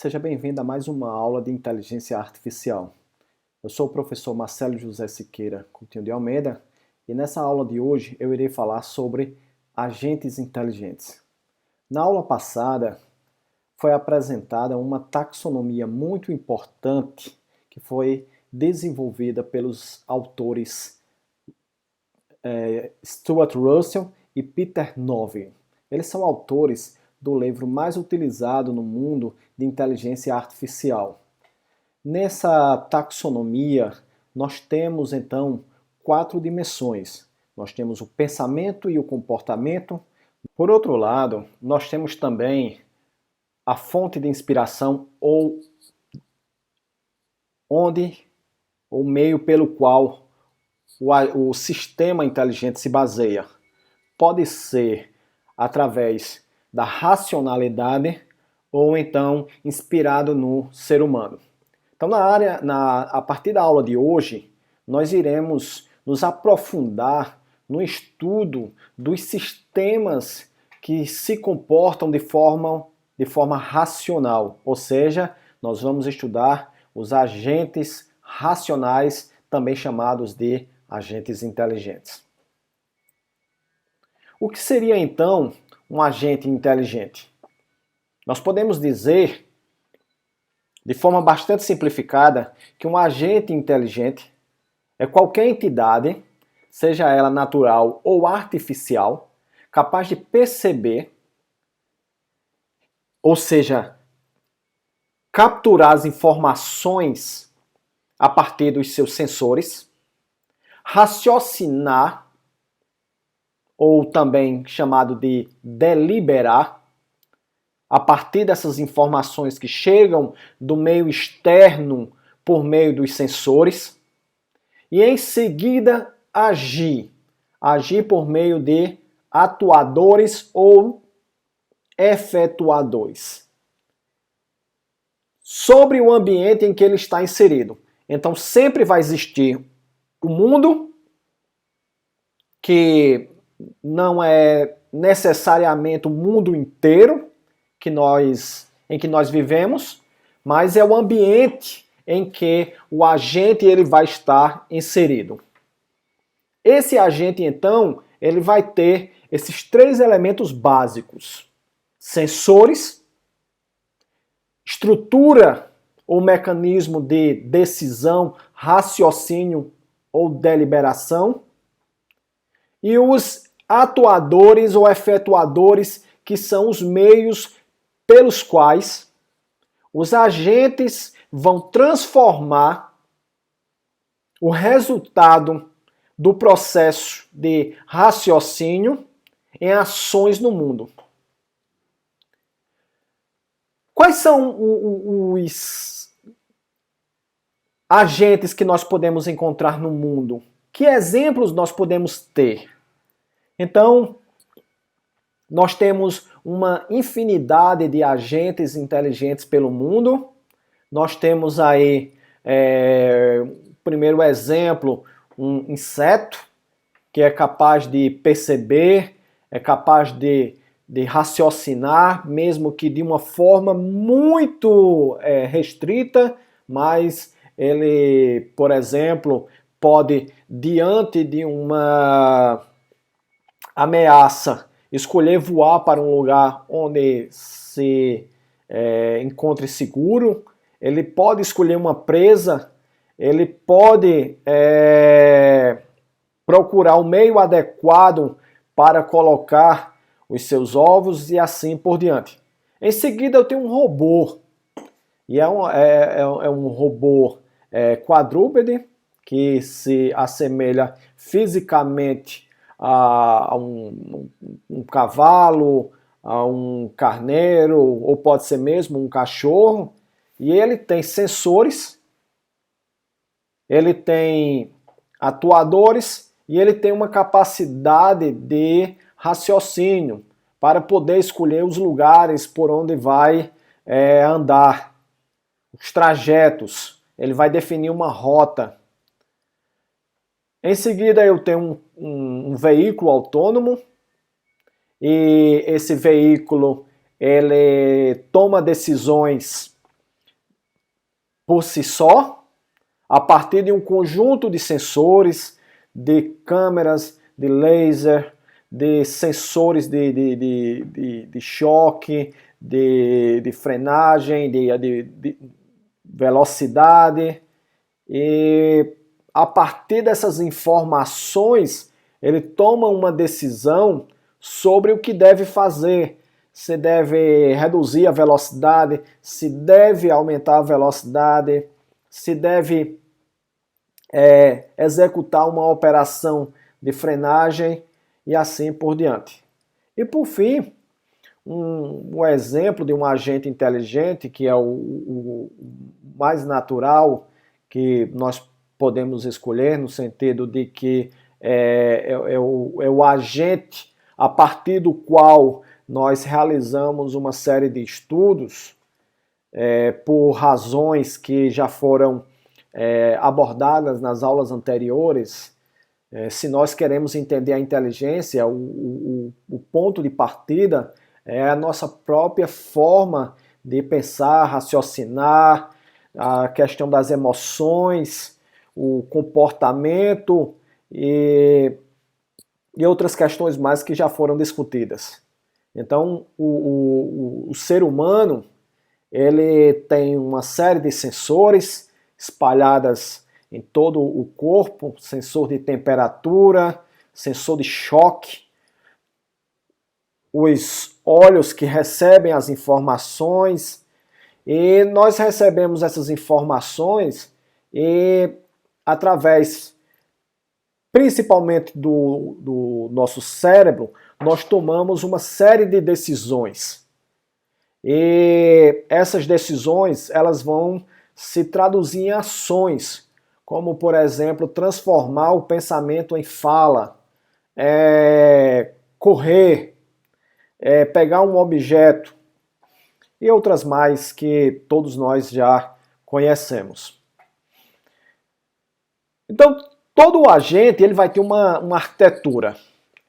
Seja bem-vindo a mais uma aula de inteligência artificial. Eu sou o professor Marcelo José Siqueira Coutinho de Almeida e nessa aula de hoje eu irei falar sobre agentes inteligentes. Na aula passada foi apresentada uma taxonomia muito importante que foi desenvolvida pelos autores Stuart Russell e Peter Novy. Eles são autores do livro mais utilizado no mundo de inteligência artificial. Nessa taxonomia, nós temos então 4 dimensões. Nós temos o pensamento e o comportamento. Por outro lado, nós temos também a fonte de inspiração ou o meio pelo qual o sistema inteligente se baseia. Pode ser através da racionalidade ou então inspirado no ser humano. Então, a partir da aula de hoje, nós iremos nos aprofundar no estudo dos sistemas que se comportam de forma racional, ou seja, nós vamos estudar os agentes racionais, também chamados de agentes inteligentes. O que seria então um agente inteligente? Nós podemos dizer, de forma bastante simplificada, que um agente inteligente é qualquer entidade, seja ela natural ou artificial, capaz de perceber, ou seja, capturar as informações a partir dos seus sensores, raciocinar, ou também chamado de deliberar, a partir dessas informações que chegam do meio externo por meio dos sensores, e em seguida agir por meio de atuadores ou efetuadores sobre o ambiente em que ele está inserido. Então sempre vai existir o mundo, que não é necessariamente o mundo inteiro em que nós vivemos, mas é o ambiente em que o agente ele vai estar inserido. Esse agente, então, ele vai ter esses 3 elementos básicos: sensores, estrutura ou mecanismo de decisão, raciocínio ou deliberação, e os atuadores ou efetuadores, que são os meios pelos quais os agentes vão transformar o resultado do processo de raciocínio em ações no mundo. Quais são os agentes que nós podemos encontrar no mundo? Que exemplos nós podemos ter? Então, nós temos uma infinidade de agentes inteligentes pelo mundo. Nós temos aí, primeiro exemplo, um inseto que é capaz de perceber, é capaz de raciocinar, mesmo que de uma forma muito restrita, mas ele, por exemplo, pode, diante de uma ameaça, escolher voar para um lugar onde se encontre seguro. Ele pode escolher uma presa, ele pode procurar o meio adequado para colocar os seus ovos e assim por diante. Em seguida eu tenho um robô, e é um robô quadrúpede, que se assemelha fisicamente a um cavalo, a um carneiro, ou pode ser mesmo um cachorro, e ele tem sensores, ele tem atuadores e ele tem uma capacidade de raciocínio para poder escolher os lugares por onde vai andar, os trajetos, ele vai definir uma rota. Em seguida eu tenho um veículo autônomo, e esse veículo ele toma decisões por si só, a partir de um conjunto de sensores, de câmeras, de laser, de sensores de choque, de frenagem, de velocidade. E a partir dessas informações, ele toma uma decisão sobre o que deve fazer. Se deve reduzir a velocidade, se deve aumentar a velocidade, se deve executar uma operação de frenagem e assim por diante. E por fim, um exemplo de um agente inteligente, que é o mais natural que nós podemos escolher, no sentido de que é o agente a partir do qual nós realizamos uma série de estudos por razões que já foram abordadas nas aulas anteriores. Se nós queremos entender a inteligência, o ponto de partida é a nossa própria forma de pensar, raciocinar, a questão das emoções, o comportamento e outras questões mais que já foram discutidas. Então, o ser humano, ele tem uma série de sensores espalhadas em todo o corpo, sensor de temperatura, sensor de choque, os olhos que recebem as informações, e nós recebemos essas informações e através principalmente do nosso cérebro, nós tomamos uma série de decisões. E essas decisões, elas vão se traduzir em ações, como, por exemplo, transformar o pensamento em fala, correr, pegar um objeto e outras mais que todos nós já conhecemos. Então, todo agente ele vai ter uma arquitetura.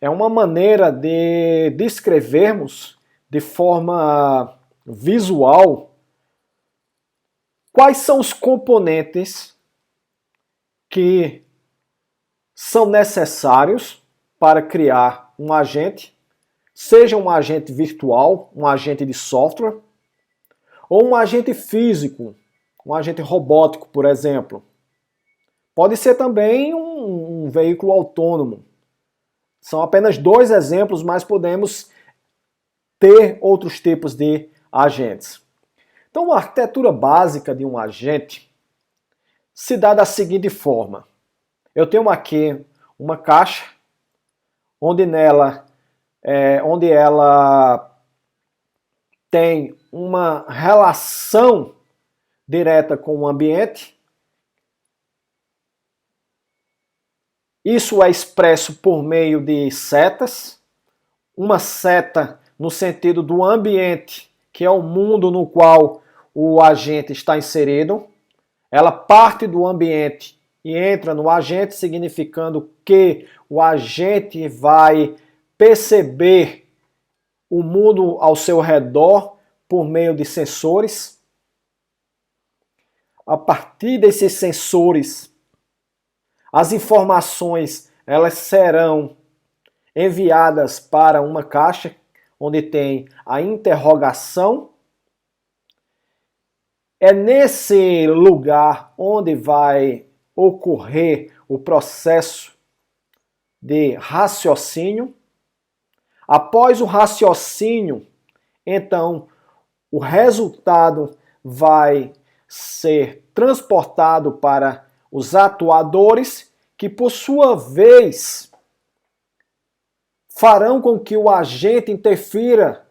É uma maneira de descrevermos de forma visual quais são os componentes que são necessários para criar um agente, seja um agente virtual, um agente de software, ou um agente físico, um agente robótico, por exemplo. Pode ser também um veículo autônomo. São apenas dois exemplos, mas podemos ter outros tipos de agentes. Então, a arquitetura básica de um agente se dá da seguinte forma. Eu tenho aqui uma caixa, onde ela tem uma relação direta com o ambiente. Isso é expresso por meio de setas. Uma seta no sentido do ambiente, que é o mundo no qual o agente está inserido. Ela parte do ambiente e entra no agente, significando que o agente vai perceber o mundo ao seu redor por meio de sensores. A partir desses sensores, as informações elas serão enviadas para uma caixa onde tem a interrogação. É nesse lugar onde vai ocorrer o processo de raciocínio. Após o raciocínio, então, o resultado vai ser transportado para os atuadores, que por sua vez farão com que o agente interfira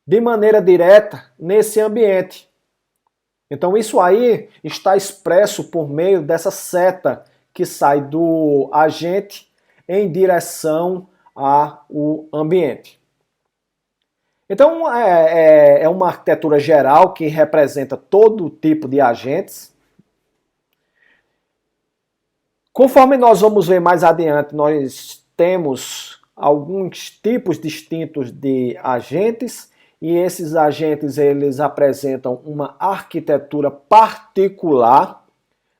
de maneira direta nesse ambiente. Então isso aí está expresso por meio dessa seta que sai do agente em direção ao ambiente. Então é uma arquitetura geral que representa todo tipo de agentes. Conforme nós vamos ver mais adiante, nós temos alguns tipos distintos de agentes e esses agentes eles apresentam uma arquitetura particular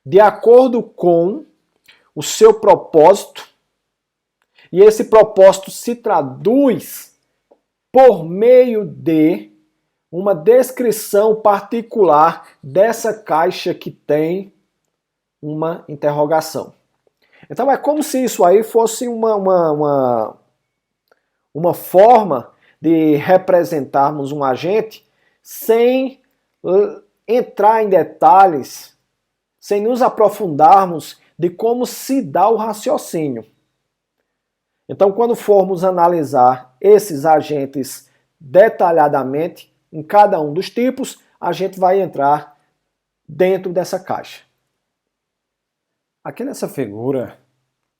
de acordo com o seu propósito, e esse propósito se traduz por meio de uma descrição particular dessa caixa que tem uma interrogação. Então é como se isso aí fosse uma forma de representarmos um agente sem entrar em detalhes, sem nos aprofundarmos de como se dá o raciocínio. Então, quando formos analisar esses agentes detalhadamente, em cada um dos tipos, a gente vai entrar dentro dessa caixa. Aqui nessa figura,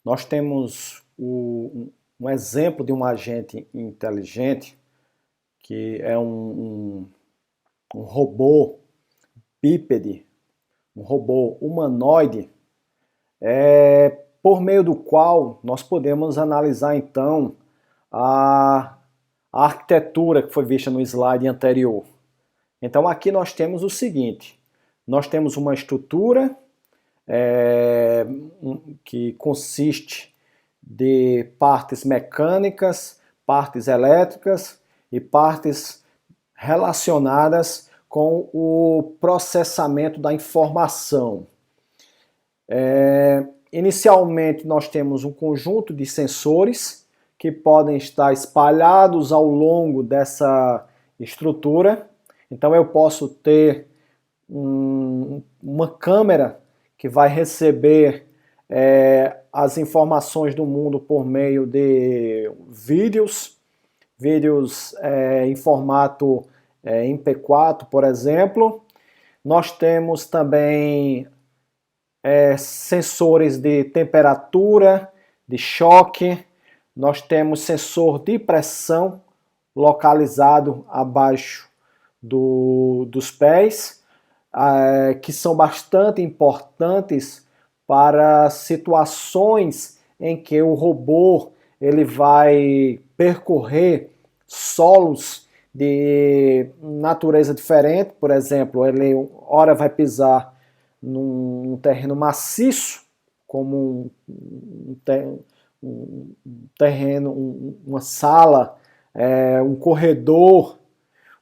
nós temos um exemplo de um agente inteligente, que é um robô bípede, um robô humanoide, por meio do qual nós podemos analisar então a arquitetura que foi vista no slide anterior. Então aqui nós temos o seguinte, nós temos uma estrutura que consiste de partes mecânicas, partes elétricas e partes relacionadas com o processamento da informação. Inicialmente nós temos um conjunto de sensores que podem estar espalhados ao longo dessa estrutura. Então eu posso ter uma câmera que vai receber as informações do mundo por meio de vídeos em formato MP4, por exemplo. Nós temos também sensores de temperatura, de choque. Nós temos sensor de pressão localizado abaixo dos pés, que são bastante importantes para situações em que o robô ele vai percorrer solos de natureza diferente. Por exemplo, ele ora vai pisar num terreno maciço, como um terreno, uma sala, um corredor,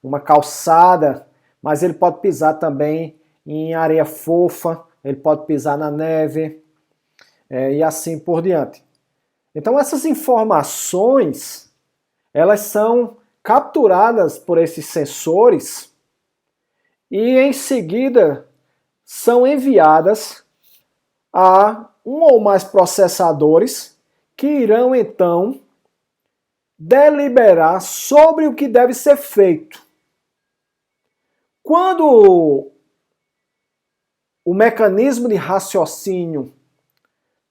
uma calçada, mas ele pode pisar também em areia fofa, ele pode pisar na neve, e assim por diante. Então essas informações, elas são capturadas por esses sensores e em seguida são enviadas a um ou mais processadores que irão então deliberar sobre o que deve ser feito. Quando o mecanismo de raciocínio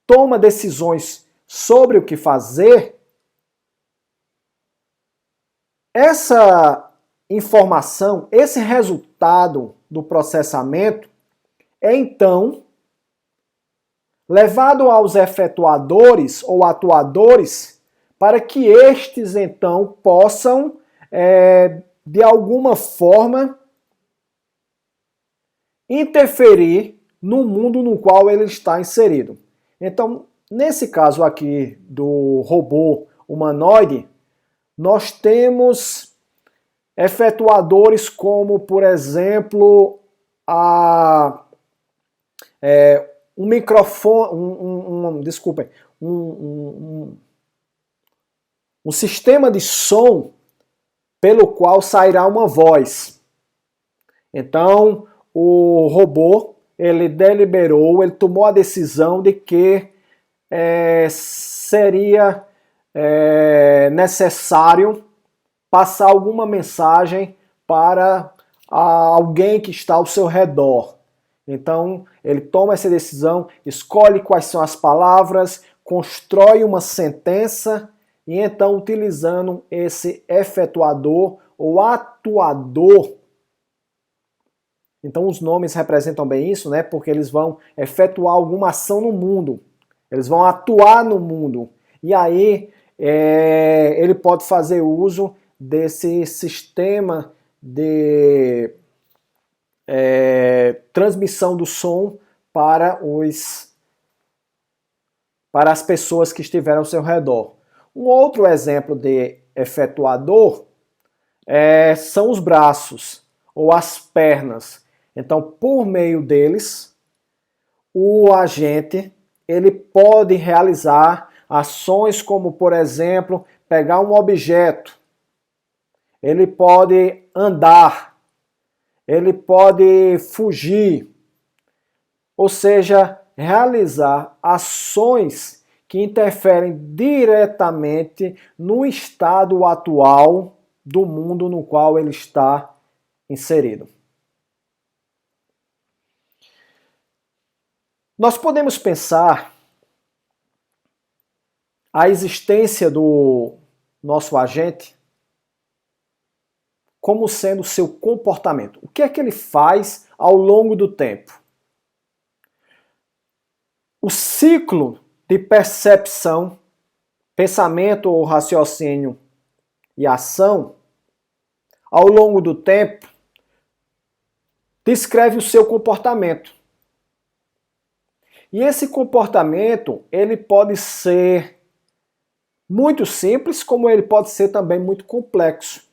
toma decisões sobre o que fazer, essa informação, esse resultado do processamento é então levado aos efetuadores ou atuadores para que estes então possam, de alguma forma, interferir no mundo no qual ele está inserido. Então, nesse caso aqui do robô humanoide, nós temos efetuadores como, por exemplo, um microfone, um sistema de som pelo qual sairá uma voz. Então, o robô, ele deliberou, ele tomou a decisão de que seria necessário passar alguma mensagem para alguém que está ao seu redor. Então, ele toma essa decisão, escolhe quais são as palavras, constrói uma sentença e então, utilizando esse efetuador ou atuador, então os nomes representam bem isso, né? Porque eles vão efetuar alguma ação no mundo, eles vão atuar no mundo. E aí, ele pode fazer uso desse sistema de transmissão do som para as pessoas que estiveram ao seu redor. Um outro exemplo de efetuador são os braços ou as pernas. Então, por meio deles, o agente ele pode realizar ações como, por exemplo, pegar um objeto, ele pode andar, ele pode fugir, ou seja, realizar ações que interferem diretamente no estado atual do mundo no qual ele está inserido. Nós podemos pensar a existência do nosso agente como sendo o seu comportamento. O que é que ele faz ao longo do tempo? O ciclo de percepção, pensamento ou raciocínio e ação, ao longo do tempo, descreve o seu comportamento. E esse comportamento, ele pode ser muito simples, como ele pode ser também muito complexo.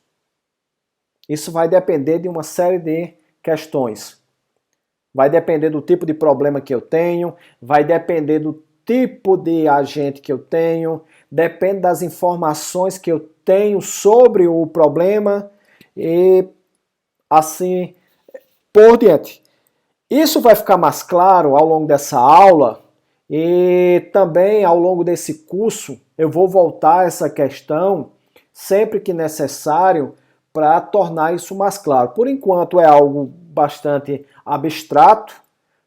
Isso vai depender de uma série de questões. Vai depender do tipo de problema que eu tenho, vai depender do tipo de agente que eu tenho, depende das informações que eu tenho sobre o problema e assim por diante. Isso vai ficar mais claro ao longo dessa aula e também ao longo desse curso eu vou voltar a essa questão sempre que necessário para tornar isso mais claro. Por enquanto é algo bastante abstrato,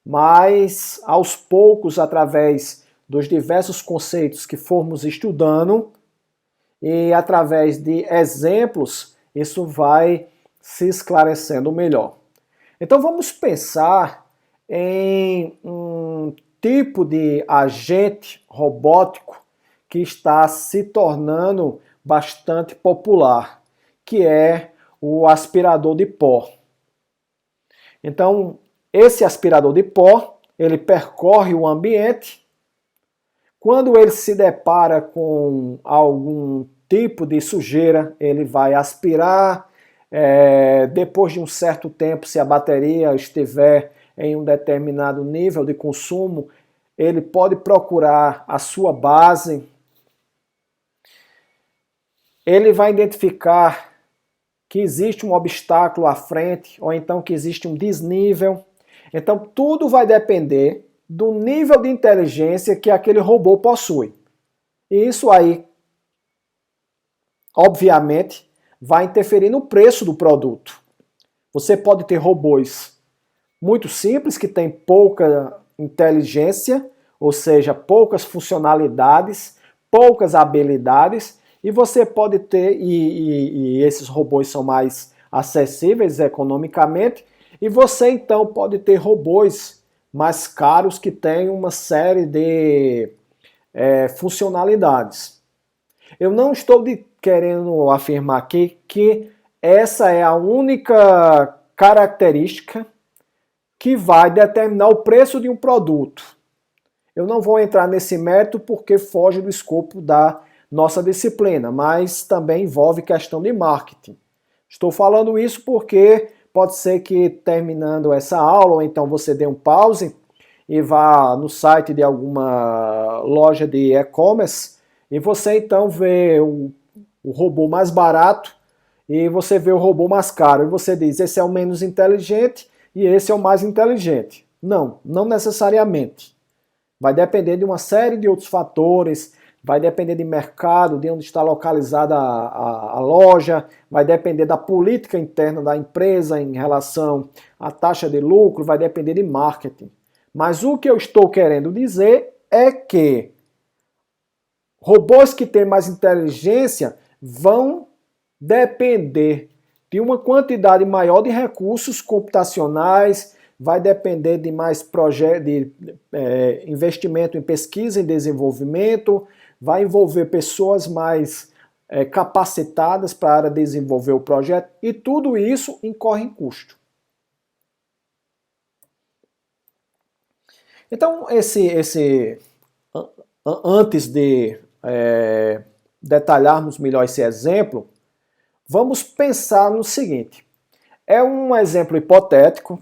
mas aos poucos, através dos diversos conceitos que formos estudando e através de exemplos, isso vai se esclarecendo melhor. Então vamos pensar em um tipo de agente robótico que está se tornando bastante popular, que é o aspirador de pó. Então, esse aspirador de pó, ele percorre o ambiente. Quando ele se depara com algum tipo de sujeira, ele vai aspirar. Depois de um certo tempo, se a bateria estiver em um determinado nível de consumo, ele pode procurar a sua base. Ele vai identificar que existe um obstáculo à frente, ou então que existe um desnível. Então tudo vai depender do nível de inteligência que aquele robô possui. E isso aí, obviamente, vai interferir no preço do produto. Você pode ter robôs muito simples, que têm pouca inteligência, ou seja, poucas funcionalidades, poucas habilidades, e você pode ter, e esses robôs são mais acessíveis economicamente, e você então pode ter robôs mais caros que têm uma série de funcionalidades. Eu não estou querendo afirmar aqui que essa é a única característica que vai determinar o preço de um produto. Eu não vou entrar nesse mérito porque foge do escopo da nossa disciplina, mas também envolve questão de marketing. Estou falando isso porque pode ser que terminando essa aula, ou então você dê um pause e vá no site de alguma loja de e-commerce e você então vê o robô mais barato e você vê o robô mais caro e você diz, esse é o menos inteligente e esse é o mais inteligente. Não, não necessariamente. Vai depender de uma série de outros fatores, vai depender de mercado, de onde está localizada a loja, vai depender da política interna da empresa em relação à taxa de lucro, vai depender de marketing. Mas o que eu estou querendo dizer é que robôs que têm mais inteligência vão depender de uma quantidade maior de recursos computacionais, vai depender de mais investimento em pesquisa e desenvolvimento, vai envolver pessoas mais capacitadas para desenvolver o projeto, e tudo isso incorre em custo. Então, antes de detalharmos melhor esse exemplo, vamos pensar no seguinte. É um exemplo hipotético,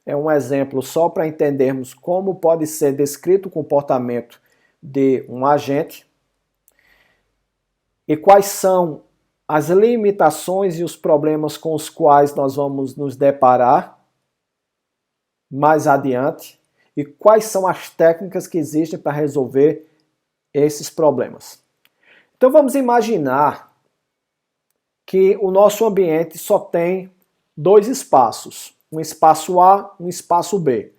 é um exemplo só para entendermos como pode ser descrito o comportamento de um agente e quais são as limitações e os problemas com os quais nós vamos nos deparar mais adiante e quais são as técnicas que existem para resolver esses problemas. Então vamos imaginar que o nosso ambiente só tem dois espaços, um espaço A, um espaço B.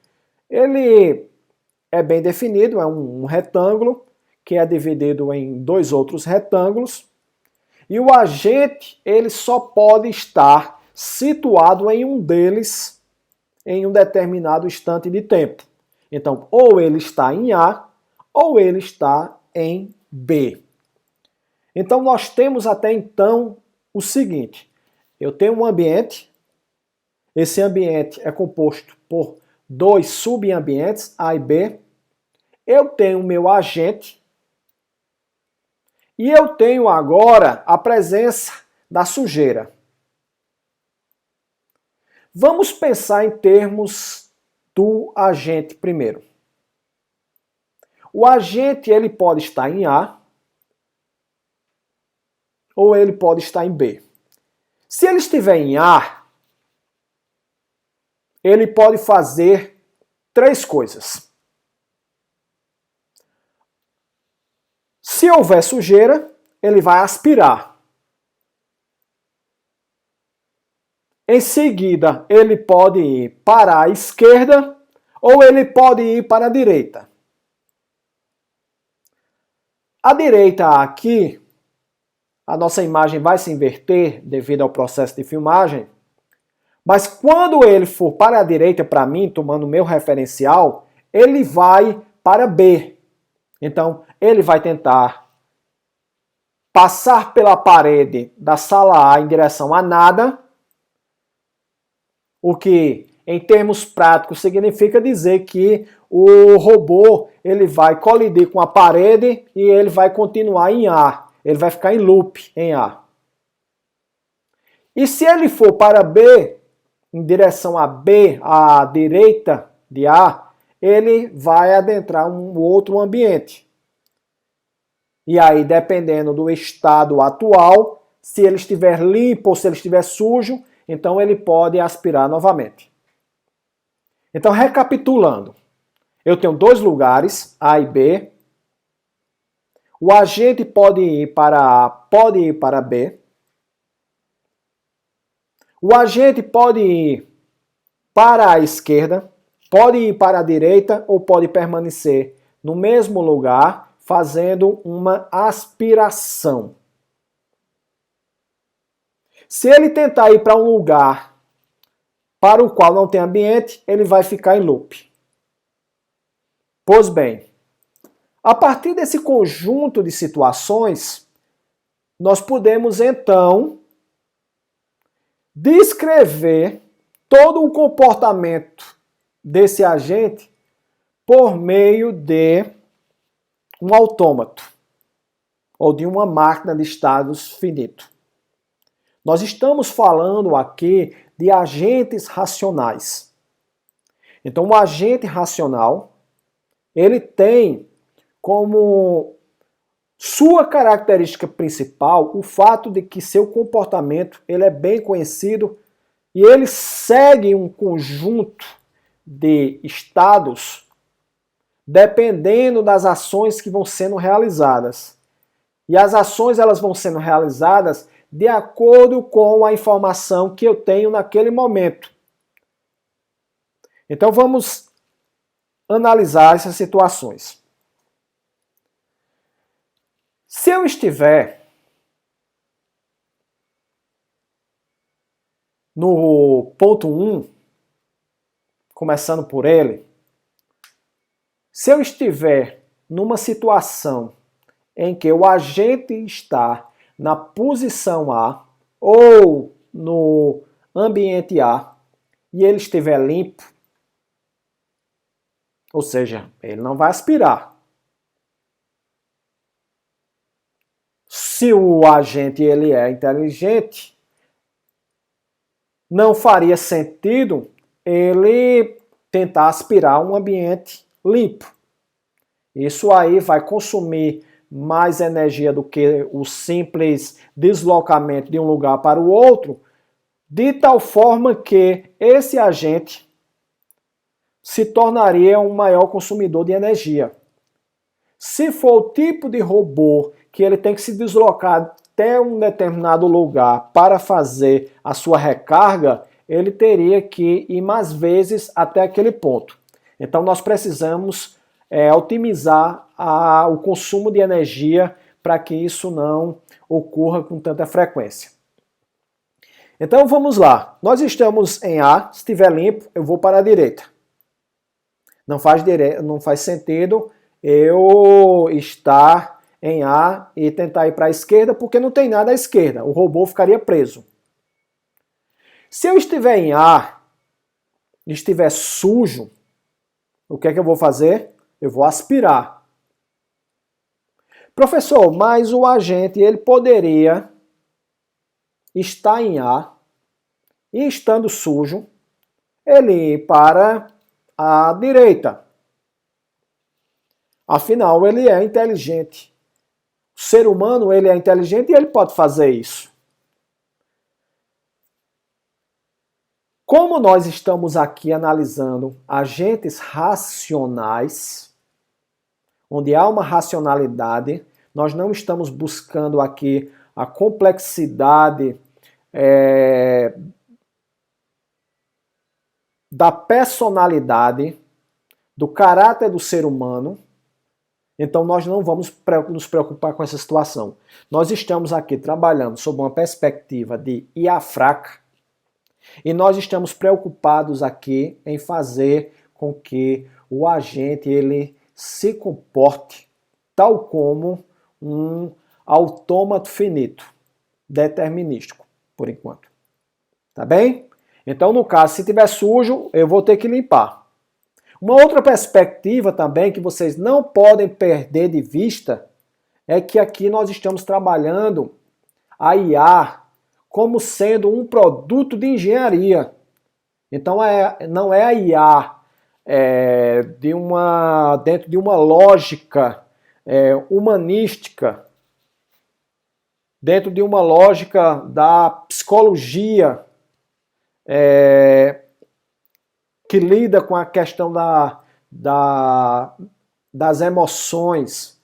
Ele é bem definido, é um retângulo que é dividido em dois outros retângulos, e o agente ele só pode estar situado em um deles em um determinado instante de tempo. Então, ou ele está em A, ou ele está em B. Então, nós temos até então o seguinte: eu tenho um ambiente, esse ambiente é composto por dois subambientes, A e B. Eu tenho o meu agente e eu tenho agora a presença da sujeira. Vamos pensar em termos do agente primeiro. O agente ele pode estar em A ou ele pode estar em B. Se ele estiver em A, ele pode fazer três coisas. Se houver sujeira, ele vai aspirar. Em seguida, ele pode ir para a esquerda ou ele pode ir para a direita. A direita aqui, a nossa imagem vai se inverter devido ao processo de filmagem, mas quando ele for para a direita, para mim, tomando o meu referencial, ele vai para B. Então, ele vai tentar passar pela parede da sala A em direção a nada, o que, em termos práticos, significa dizer que o robô ele vai colidir com a parede e ele vai continuar em A. Ele vai ficar em loop em A. E se ele for para B, em direção a B, à direita de A, ele vai adentrar um outro ambiente. E aí, dependendo do estado atual, se ele estiver limpo ou se ele estiver sujo, então ele pode aspirar novamente. Então, recapitulando, eu tenho dois lugares, A e B. O agente pode ir para A, pode ir para B. O agente pode ir para a esquerda, pode ir para a direita ou pode permanecer no mesmo lugar, fazendo uma aspiração. Se ele tentar ir para um lugar para o qual não tem ambiente, ele vai ficar em loop. Pois bem, a partir desse conjunto de situações, nós podemos então descrever todo o comportamento desse agente por meio de um autômato ou de uma máquina de estados finito. Nós estamos falando aqui de agentes racionais. Então, o agente racional, ele tem como sua característica principal o fato de que seu comportamento ele é bem conhecido e ele segue um conjunto de estados dependendo das ações que vão sendo realizadas. E as ações elas vão sendo realizadas de acordo com a informação que eu tenho naquele momento. Então vamos analisar essas situações. Se eu estiver no ponto 1, começando por ele, se eu estiver numa situação em que o agente está na posição A ou no ambiente A e ele estiver limpo, ou seja, ele não vai aspirar. Se o agente ele é inteligente, não faria sentido ele tentar aspirar um ambiente limpo. Isso aí vai consumir mais energia do que o simples deslocamento de um lugar para o outro, de tal forma que esse agente se tornaria um maior consumidor de energia. Se for o tipo de robô que ele tem que se deslocar até um determinado lugar para fazer a sua recarga, ele teria que ir mais vezes até aquele ponto. Então nós precisamos otimizar o consumo de energia para que isso não ocorra com tanta frequência. Então vamos lá. Nós estamos em A, se estiver limpo, eu vou para a direita. Não faz sentido eu estar em A e tentar ir para a esquerda, porque não tem nada à esquerda. O robô ficaria preso. Se eu estiver em A e estiver sujo, o que é que eu vou fazer? Eu vou aspirar. Professor, mas o agente ele poderia estar em A e estando sujo, ele ir para a direita. Afinal, ele é inteligente. O ser humano ele é inteligente e ele pode fazer isso. Como nós estamos aqui analisando agentes racionais, onde há uma racionalidade, nós não estamos buscando aqui a complexidade da personalidade, do caráter do ser humano. Então nós não vamos nos preocupar com essa situação. Nós estamos aqui trabalhando sob uma perspectiva de IA fraca e nós estamos preocupados aqui em fazer com que o agente ele se comporte tal como um autômato finito, determinístico, por enquanto. Tá bem? Então, no caso, se tiver sujo, eu vou ter que limpar. Uma outra perspectiva também que vocês não podem perder de vista é que aqui nós estamos trabalhando a IA como sendo um produto de engenharia. Então não é a IA dentro de uma lógica humanística, dentro de uma lógica da psicologia que lida com a questão das emoções,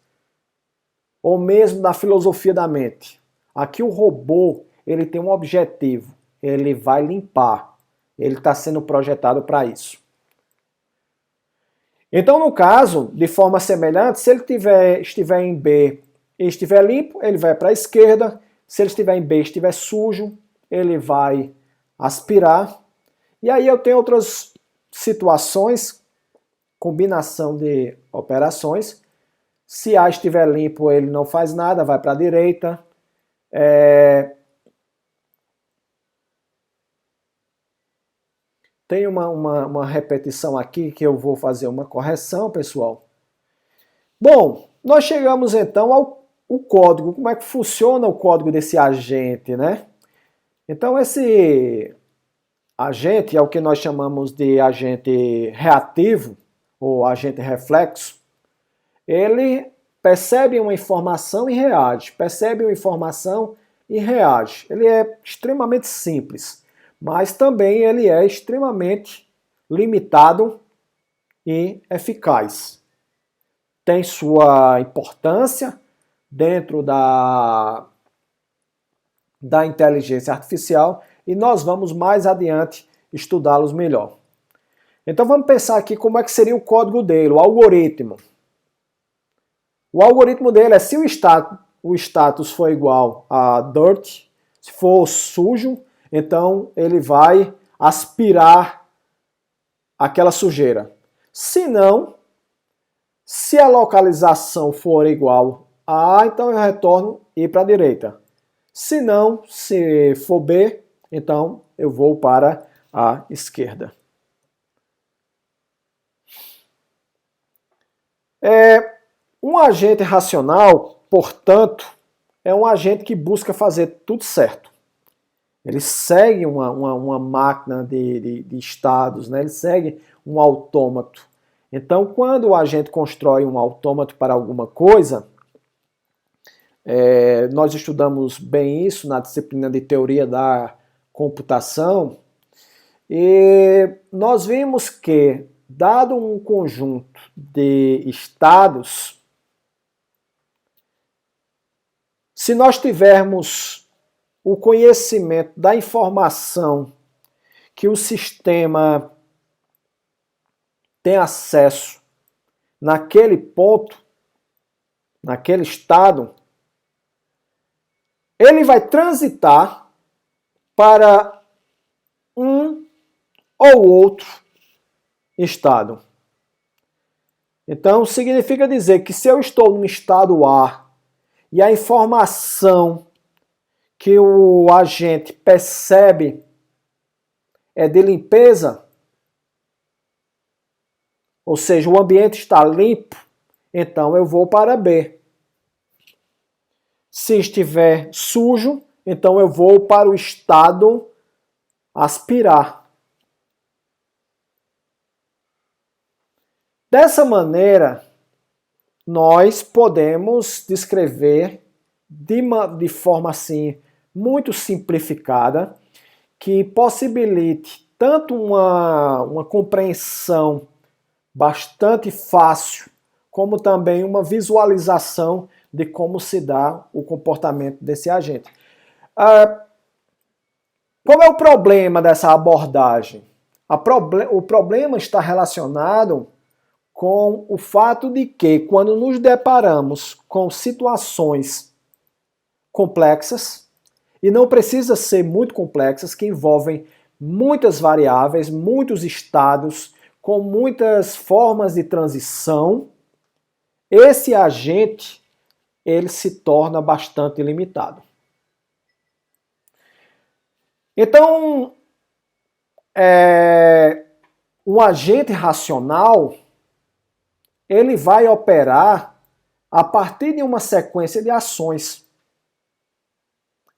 ou mesmo da filosofia da mente. Aqui o robô ele tem um objetivo, ele vai limpar, ele está sendo projetado para isso. Então, no caso, de forma semelhante, se ele estiver em B e estiver limpo, ele vai para a esquerda. Se ele estiver em B e estiver sujo, ele vai aspirar. E aí eu tenho outras situações, combinação de operações. Se A estiver limpo, ele não faz nada, vai para a direita. Tem uma repetição aqui que eu vou fazer uma correção, pessoal. Bom, nós chegamos então ao código. Como é que funciona o código desse agente, né? Então esse agente é o que nós chamamos de agente reativo ou agente reflexo. Ele percebe uma informação e reage, percebe uma informação e reage. Ele é extremamente simples, mas também ele é extremamente limitado e eficaz. Tem sua importância dentro da inteligência artificial e nós vamos mais adiante estudá-los melhor. Então vamos pensar aqui como é que seria o código dele, o algoritmo. O algoritmo dele é se o status for igual a dirt, se for sujo, então ele vai aspirar aquela sujeira. Se não, se a localização for igual a A, então eu retorno e para a direita. Se não, se for B, então eu vou para a esquerda. Um agente racional, portanto, é um agente que busca fazer tudo certo. Ele segue uma máquina de estados, né? Ele segue um autômato. Então, quando o agente constrói um autômato para alguma coisa, nós estudamos bem isso na disciplina de teoria da computação, e nós vimos que, dado um conjunto de estados, se nós tivermos o conhecimento da informação que o sistema tem acesso naquele ponto, naquele estado, ele vai transitar para um ou outro estado. Então, significa dizer que se eu estou no estado A e a informação que o agente percebe é de limpeza, ou seja, o ambiente está limpo, então eu vou para B. Se estiver sujo, então eu vou para o estado aspirar. Dessa maneira, nós podemos descrever de forma assim muito simplificada, que possibilite tanto uma compreensão bastante fácil, como também uma visualização de como se dá o comportamento desse agente. Qual é o problema dessa abordagem? O problema está relacionado com o fato de que, quando nos deparamos com situações complexas, e não precisa ser muito complexas, que envolvem muitas variáveis, muitos estados, com muitas formas de transição, esse agente ele se torna bastante limitado. Então, um agente racional ele vai operar a partir de uma sequência de ações.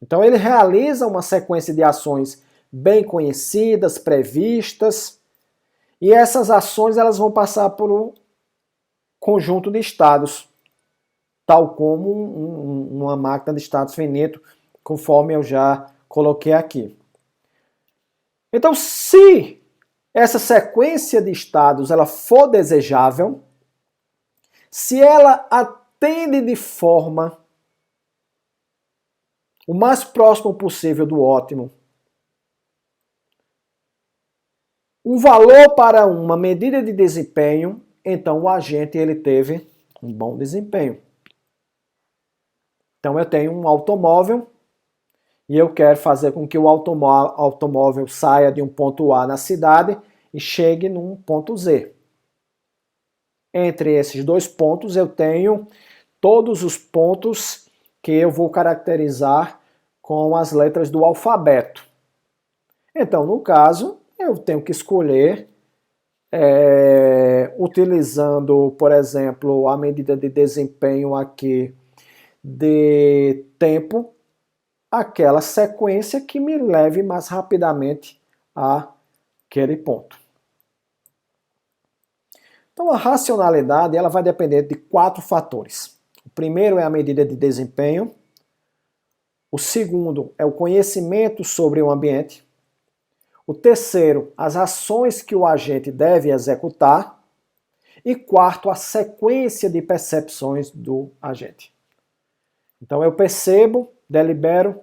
Então ele realiza uma sequência de ações bem conhecidas, previstas, e essas ações elas vão passar por um conjunto de estados, tal como uma máquina de estados finito, conforme eu já coloquei aqui. Então, se essa sequência de estados ela for desejável, se ela atende de forma o mais próximo possível do ótimo, um valor para uma medida de desempenho, então o agente ele teve um bom desempenho. Então eu tenho um automóvel e eu quero fazer com que o automóvel saia de um ponto A na cidade e chegue num ponto Z. Entre esses dois pontos eu tenho todos os pontos que eu vou caracterizar com as letras do alfabeto. Então, no caso, eu tenho que escolher, utilizando, por exemplo, a medida de desempenho aqui de tempo, aquela sequência que me leve mais rapidamente àquele ponto. Então, a racionalidade ela vai depender de 4 fatores. O primeiro é a medida de desempenho. O segundo é o conhecimento sobre o ambiente. O terceiro, as ações que o agente deve executar. E quarto, a sequência de percepções do agente. Então eu percebo, delibero,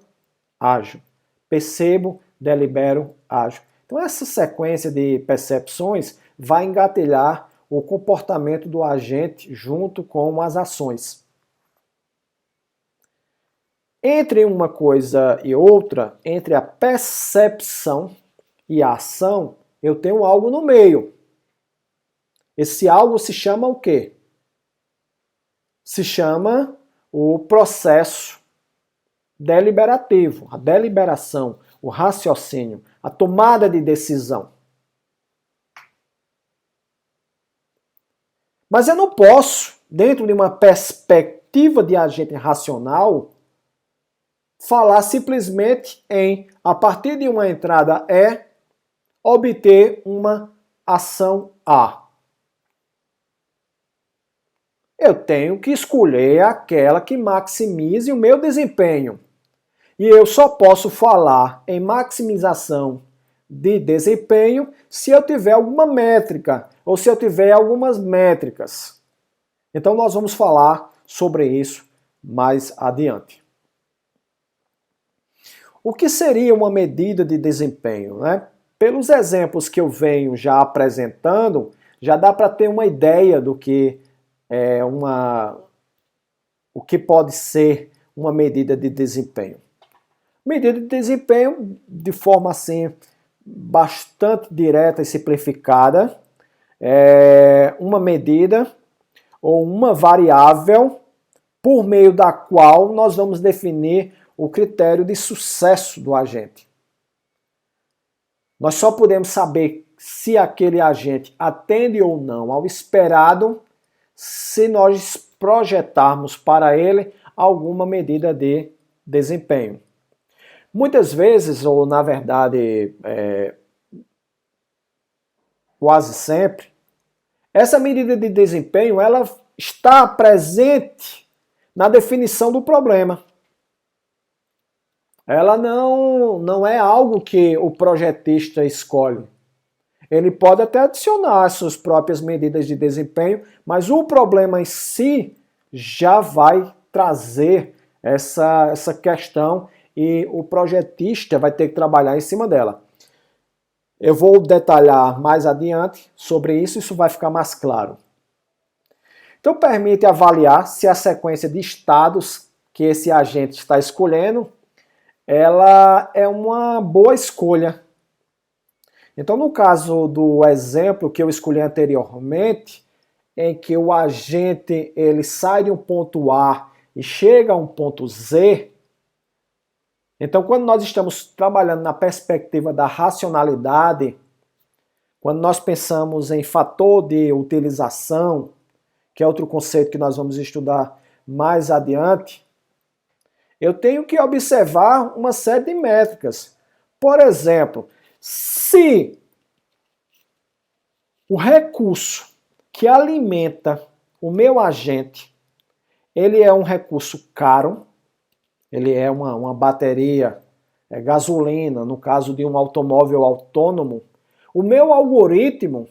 ajo. Percebo, delibero, ajo. Então essa sequência de percepções vai engatilhar o comportamento do agente junto com as ações. Entre uma coisa e outra, entre a percepção e a ação, eu tenho algo no meio. Esse algo se chama o quê? Se chama o processo. deliberativo, a deliberação, o raciocínio, a tomada de decisão. Mas eu não posso, dentro de uma perspectiva de agente racional, falar simplesmente em, a partir de uma entrada E, obter uma ação A. Eu tenho que escolher aquela que maximize o meu desempenho. E eu só posso falar em maximização de desempenho se eu tiver alguma métrica ou se eu tiver algumas métricas. Então nós vamos falar sobre isso mais adiante. O que seria uma medida de desempenho, né? Pelos exemplos que eu venho já apresentando, já dá para ter uma ideia do que o que pode ser uma medida de desempenho. Medida de desempenho, de forma assim, bastante direta e simplificada, é uma medida ou uma variável por meio da qual nós vamos definir o critério de sucesso do agente. Nós só podemos saber se aquele agente atende ou não ao esperado se nós projetarmos para ele alguma medida de desempenho. Muitas vezes, ou na verdade quase sempre, essa medida de desempenho ela está presente na definição do problema. Ela não é algo que o projetista escolhe. Ele pode até adicionar suas próprias medidas de desempenho, mas o problema em si já vai trazer essa questão e o projetista vai ter que trabalhar em cima dela. Eu vou detalhar mais adiante sobre isso, isso vai ficar mais claro. Então permite avaliar se a sequência de estados que esse agente está escolhendo, ela é uma boa escolha. Então no caso do exemplo que eu escolhi anteriormente, em que o agente ele sai de um ponto A e chega a um ponto Z, então quando nós estamos trabalhando na perspectiva da racionalidade, quando nós pensamos em fator de utilização, que é outro conceito que nós vamos estudar mais adiante, eu tenho que observar uma série de métricas. Por exemplo, se o recurso que alimenta o meu agente, ele é um recurso caro, ele é uma bateria, gasolina, no caso de um automóvel autônomo, o meu algoritmo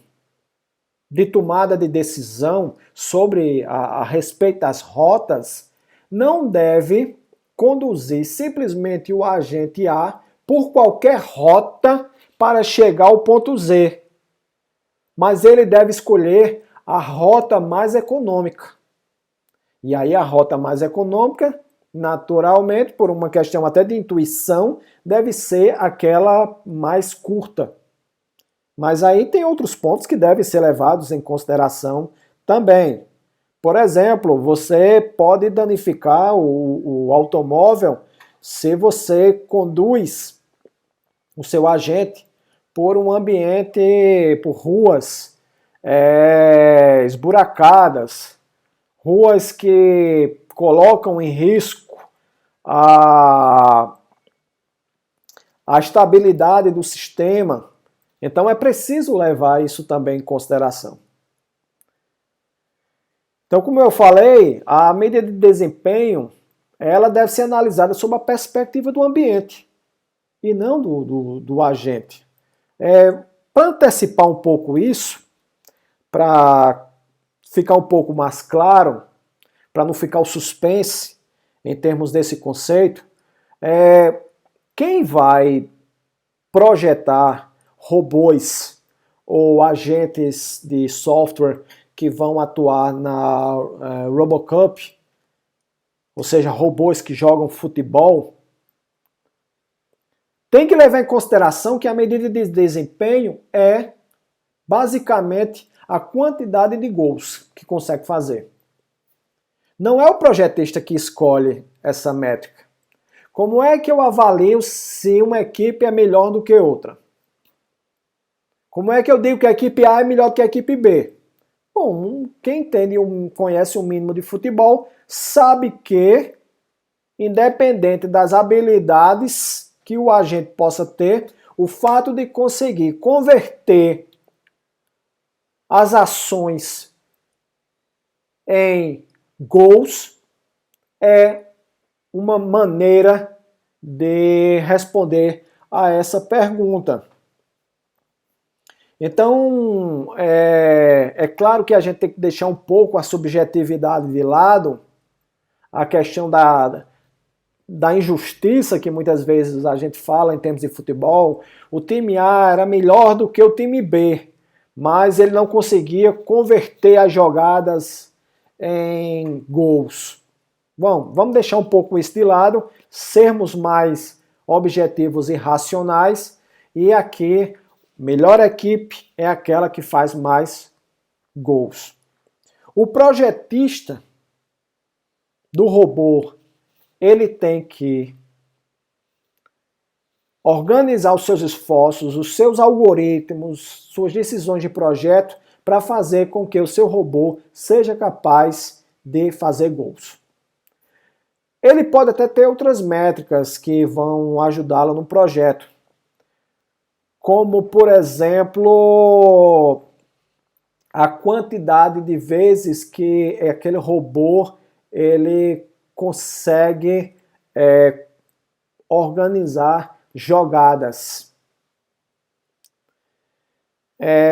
de tomada de decisão sobre a respeito das rotas não deve conduzir simplesmente o agente A por qualquer rota para chegar ao ponto Z. Mas ele deve escolher a rota mais econômica. E aí a rota mais econômica, naturalmente, por uma questão até de intuição, deve ser aquela mais curta. Mas aí tem outros pontos que devem ser levados em consideração também. Por exemplo, você pode danificar o automóvel se você conduz o seu agente por um ambiente, por ruas esburacadas, ruas que colocam em risco a estabilidade do sistema. Então é preciso levar isso também em consideração. Então, como eu falei, a medida de desempenho ela deve ser analisada sob a perspectiva do ambiente e não do agente. Para antecipar um pouco isso, para ficar um pouco mais claro, para não ficar o suspense em termos desse conceito, quem vai projetar robôs ou agentes de software que vão atuar na Robocup, ou seja, robôs que jogam futebol, tem que levar em consideração que a medida de desempenho é basicamente a quantidade de gols que consegue fazer. Não é o projetista que escolhe essa métrica. Como é que eu avalio se uma equipe é melhor do que outra? Como é que eu digo que a equipe A é melhor do que a equipe B? Bom, quem entende e conhece o mínimo de futebol sabe que, independente das habilidades que o agente possa ter, o fato de conseguir converter as ações em gols é uma maneira de responder a essa pergunta. Então, é claro que a gente tem que deixar um pouco a subjetividade de lado, a questão da injustiça que muitas vezes a gente fala em termos de futebol. O time A era melhor do que o time B, mas ele não conseguia converter as jogadas em gols. Bom, vamos deixar um pouco isso de lado, sermos mais objetivos e racionais, e aqui, melhor equipe é aquela que faz mais gols. O projetista do robô, ele tem que organizar os seus esforços, os seus algoritmos, suas decisões de projeto para fazer com que o seu robô seja capaz de fazer gols. Ele pode até ter outras métricas que vão ajudá-lo no projeto, como, por exemplo, a quantidade de vezes que aquele robô ele consegue organizar jogadas.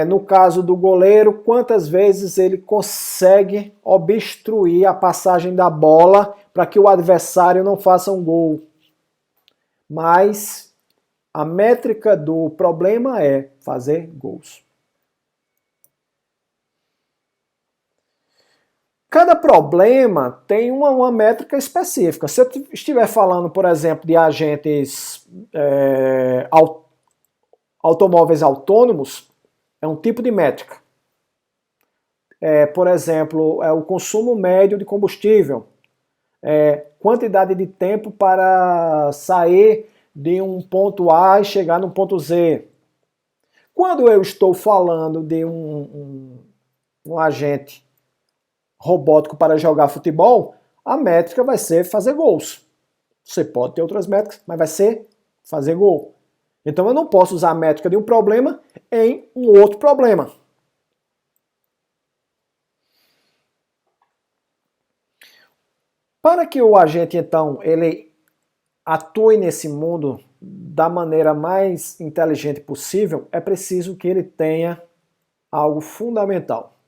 No caso do goleiro, quantas vezes ele consegue obstruir a passagem da bola para que o adversário não faça um gol. Mas a métrica do problema é fazer gols. Cada problema tem uma métrica específica. Se eu estiver falando, por exemplo, de agentes automóveis autônomos, é um tipo de métrica. Por exemplo, o consumo médio de combustível, quantidade de tempo para sair de um ponto A e chegar no ponto Z. Quando eu estou falando de um agente robótico para jogar futebol, a métrica vai ser fazer gols. Você pode ter outras métricas, mas vai ser fazer gol. Então eu não posso usar a métrica de um problema em um outro problema. Para que o agente, então, ele atue nesse mundo da maneira mais inteligente possível, é preciso que ele tenha algo fundamental: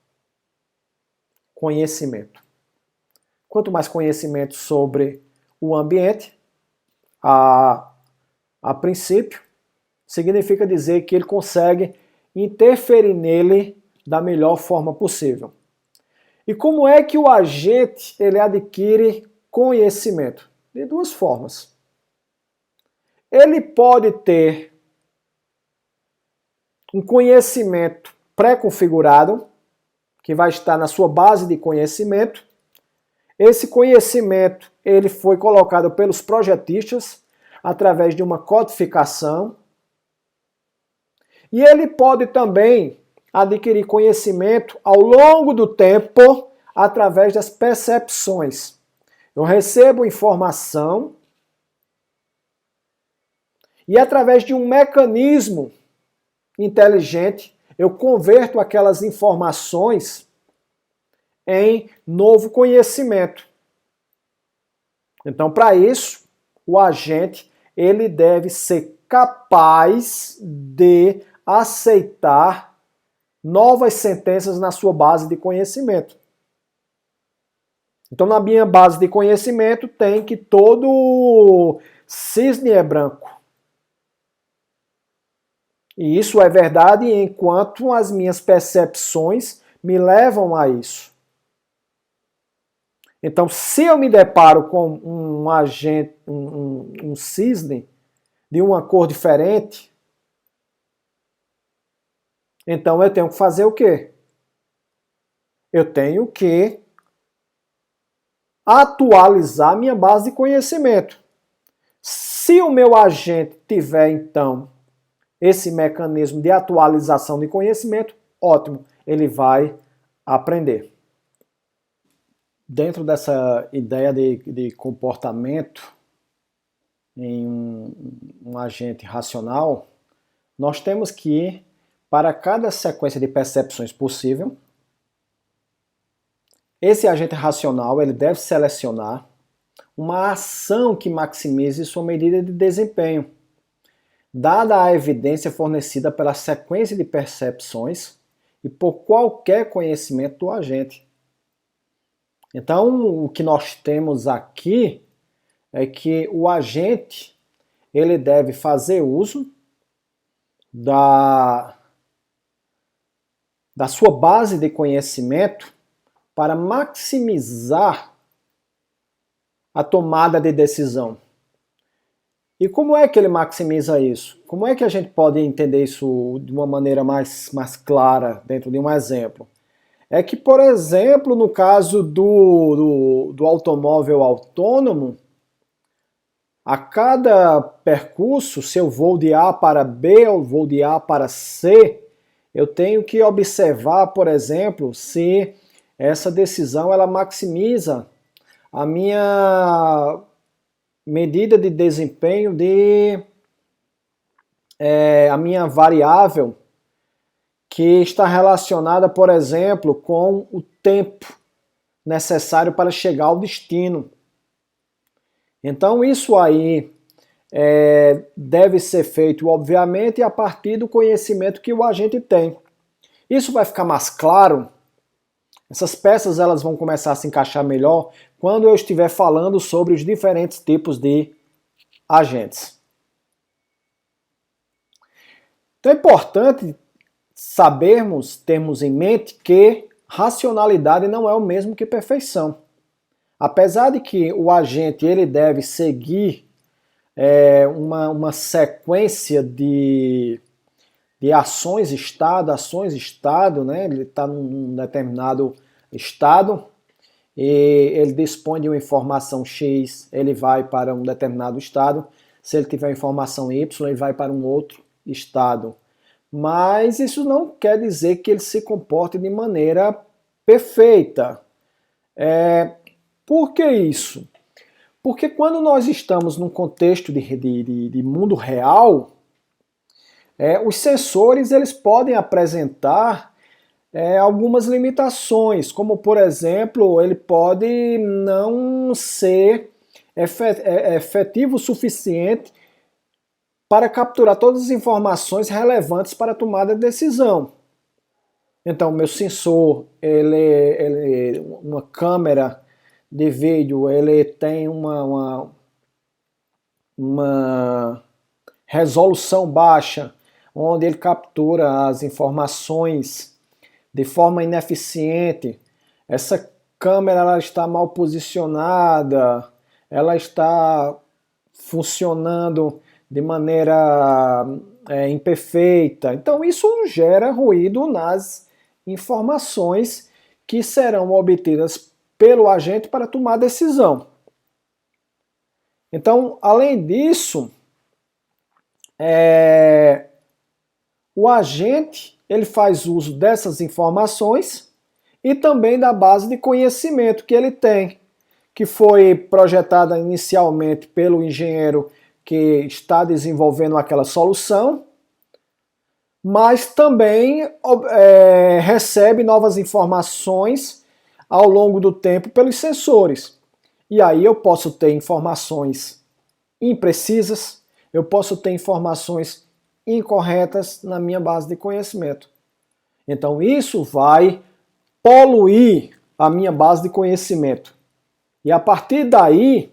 conhecimento. Quanto mais conhecimento sobre o ambiente, a princípio, significa dizer que ele consegue interferir nele da melhor forma possível. E como é que o agente ele adquire conhecimento? De duas formas. Ele pode ter um conhecimento pré-configurado, que vai estar na sua base de conhecimento. Esse conhecimento ele foi colocado pelos projetistas através de uma codificação. E ele pode também adquirir conhecimento ao longo do tempo através das percepções. Eu recebo informação e através de um mecanismo inteligente eu converto aquelas informações em novo conhecimento. Então, para isso, o agente ele deve ser capaz de aceitar novas sentenças na sua base de conhecimento. Então, na minha base de conhecimento tem que todo cisne é branco. E isso é verdade enquanto as minhas percepções me levam a isso. Então, se eu me deparo com um agente, um cisne de uma cor diferente, então eu tenho que fazer o quê? Eu tenho que atualizar minha base de conhecimento. Se o meu agente tiver, então, esse mecanismo de atualização de conhecimento, ótimo, ele vai aprender. Dentro dessa ideia de comportamento em um agente racional, nós temos que, para cada sequência de percepções possível, esse agente racional ele deve selecionar uma ação que maximize sua medida de desempenho, dada a evidência fornecida pela sequência de percepções e por qualquer conhecimento do agente. Então, o que nós temos aqui é que o agente ele deve fazer uso da sua base de conhecimento para maximizar a tomada de decisão. E como é que ele maximiza isso? Como é que a gente pode entender isso de uma maneira mais clara dentro de um exemplo? É que, por exemplo, no caso do automóvel autônomo, a cada percurso, se eu vou de A para B ou vou de A para C, eu tenho que observar, por exemplo, se essa decisão ela maximiza a minha medida de desempenho a minha variável que está relacionada, por exemplo, com o tempo necessário para chegar ao destino. Então isso aí deve ser feito, obviamente, a partir do conhecimento que o agente tem. Isso vai ficar mais claro, essas peças elas vão começar a se encaixar melhor quando eu estiver falando sobre os diferentes tipos de agentes. Então é importante termos em mente que racionalidade não é o mesmo que perfeição. Apesar de que o agente ele deve seguir uma sequência de ações-estado, né? Ele está num determinado estado e ele dispõe de uma informação X, ele vai para um determinado estado. Se ele tiver informação Y, ele vai para um outro estado. Mas isso não quer dizer que ele se comporte de maneira perfeita. Por que isso? Porque quando nós estamos num contexto de mundo real, os sensores eles podem apresentar algumas limitações, como por exemplo, ele pode não ser efetivo o suficiente para capturar todas as informações relevantes para a tomada de decisão. Então, meu sensor, uma câmera de vídeo, ele tem uma resolução baixa, onde ele captura as informações de forma ineficiente. Essa câmera ela está mal posicionada, ela está funcionando de maneira imperfeita. Então isso gera ruído nas informações que serão obtidas pelo agente para tomar decisão. Então, além disso, o agente ele faz uso dessas informações e também da base de conhecimento que ele tem, que foi projetada inicialmente pelo engenheiro que está desenvolvendo aquela solução, mas também recebe novas informações ao longo do tempo pelos sensores. E aí eu posso ter informações imprecisas, eu posso ter informações incorretas na minha base de conhecimento. Então isso vai poluir a minha base de conhecimento. E a partir daí,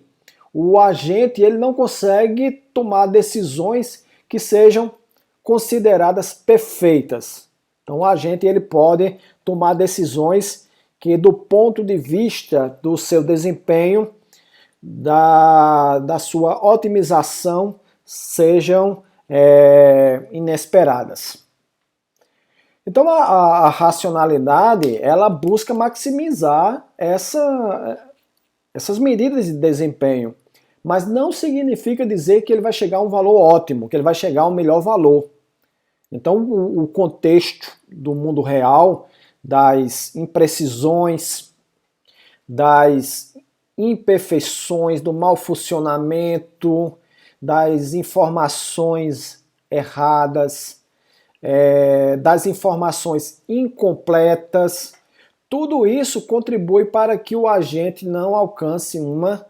o agente ele não consegue tomar decisões que sejam consideradas perfeitas. Então o agente ele pode tomar decisões que do ponto de vista do seu desempenho, da sua otimização, sejam inesperadas. Então a racionalidade ela busca maximizar essas medidas de desempenho mas não significa dizer que ele vai chegar a um valor ótimo, que ele vai chegar a um melhor valor. Então, o contexto do mundo real, das imprecisões, das imperfeições, do mau funcionamento, das informações erradas, das informações incompletas, tudo isso contribui para que o agente não alcance uma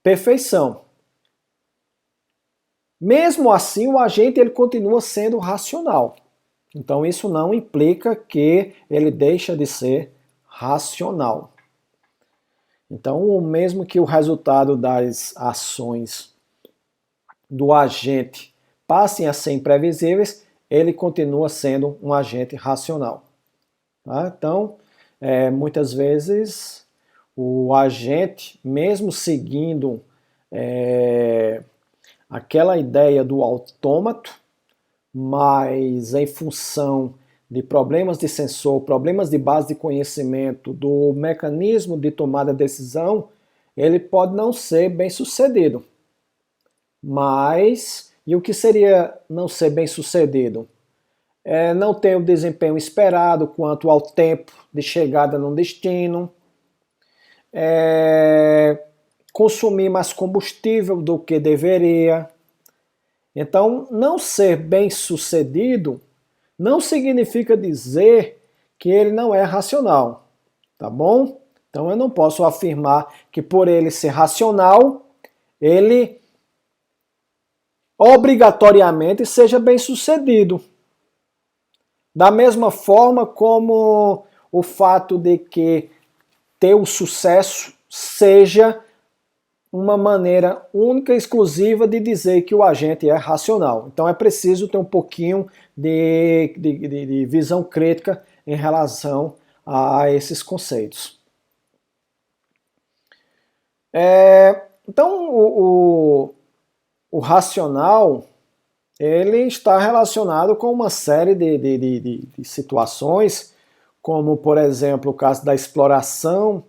perfeição. Mesmo assim, o agente ele continua sendo racional. Então isso não implica que ele deixa de ser racional. Então, mesmo que o resultado das ações do agente passem a ser imprevisíveis, ele continua sendo um agente racional. Tá? Então, muitas vezes o agente, mesmo seguindo aquela ideia do autômato, mas em função de problemas de sensor, problemas de base de conhecimento, do mecanismo de tomada de decisão, ele pode não ser bem sucedido. Mas, e o que seria não ser bem sucedido? Não ter o desempenho esperado quanto ao tempo de chegada no destino, consumir mais combustível do que deveria. Então, não ser bem-sucedido não significa dizer que ele não é racional, tá bom? Então, eu não posso afirmar que por ele ser racional, ele obrigatoriamente seja bem-sucedido. Da mesma forma como o fato de que ter o sucesso seja uma maneira única e exclusiva de dizer que o agente é racional. Então é preciso ter um pouquinho de visão crítica em relação a esses conceitos. Então o racional ele está relacionado com uma série de situações, como por exemplo o caso da exploração.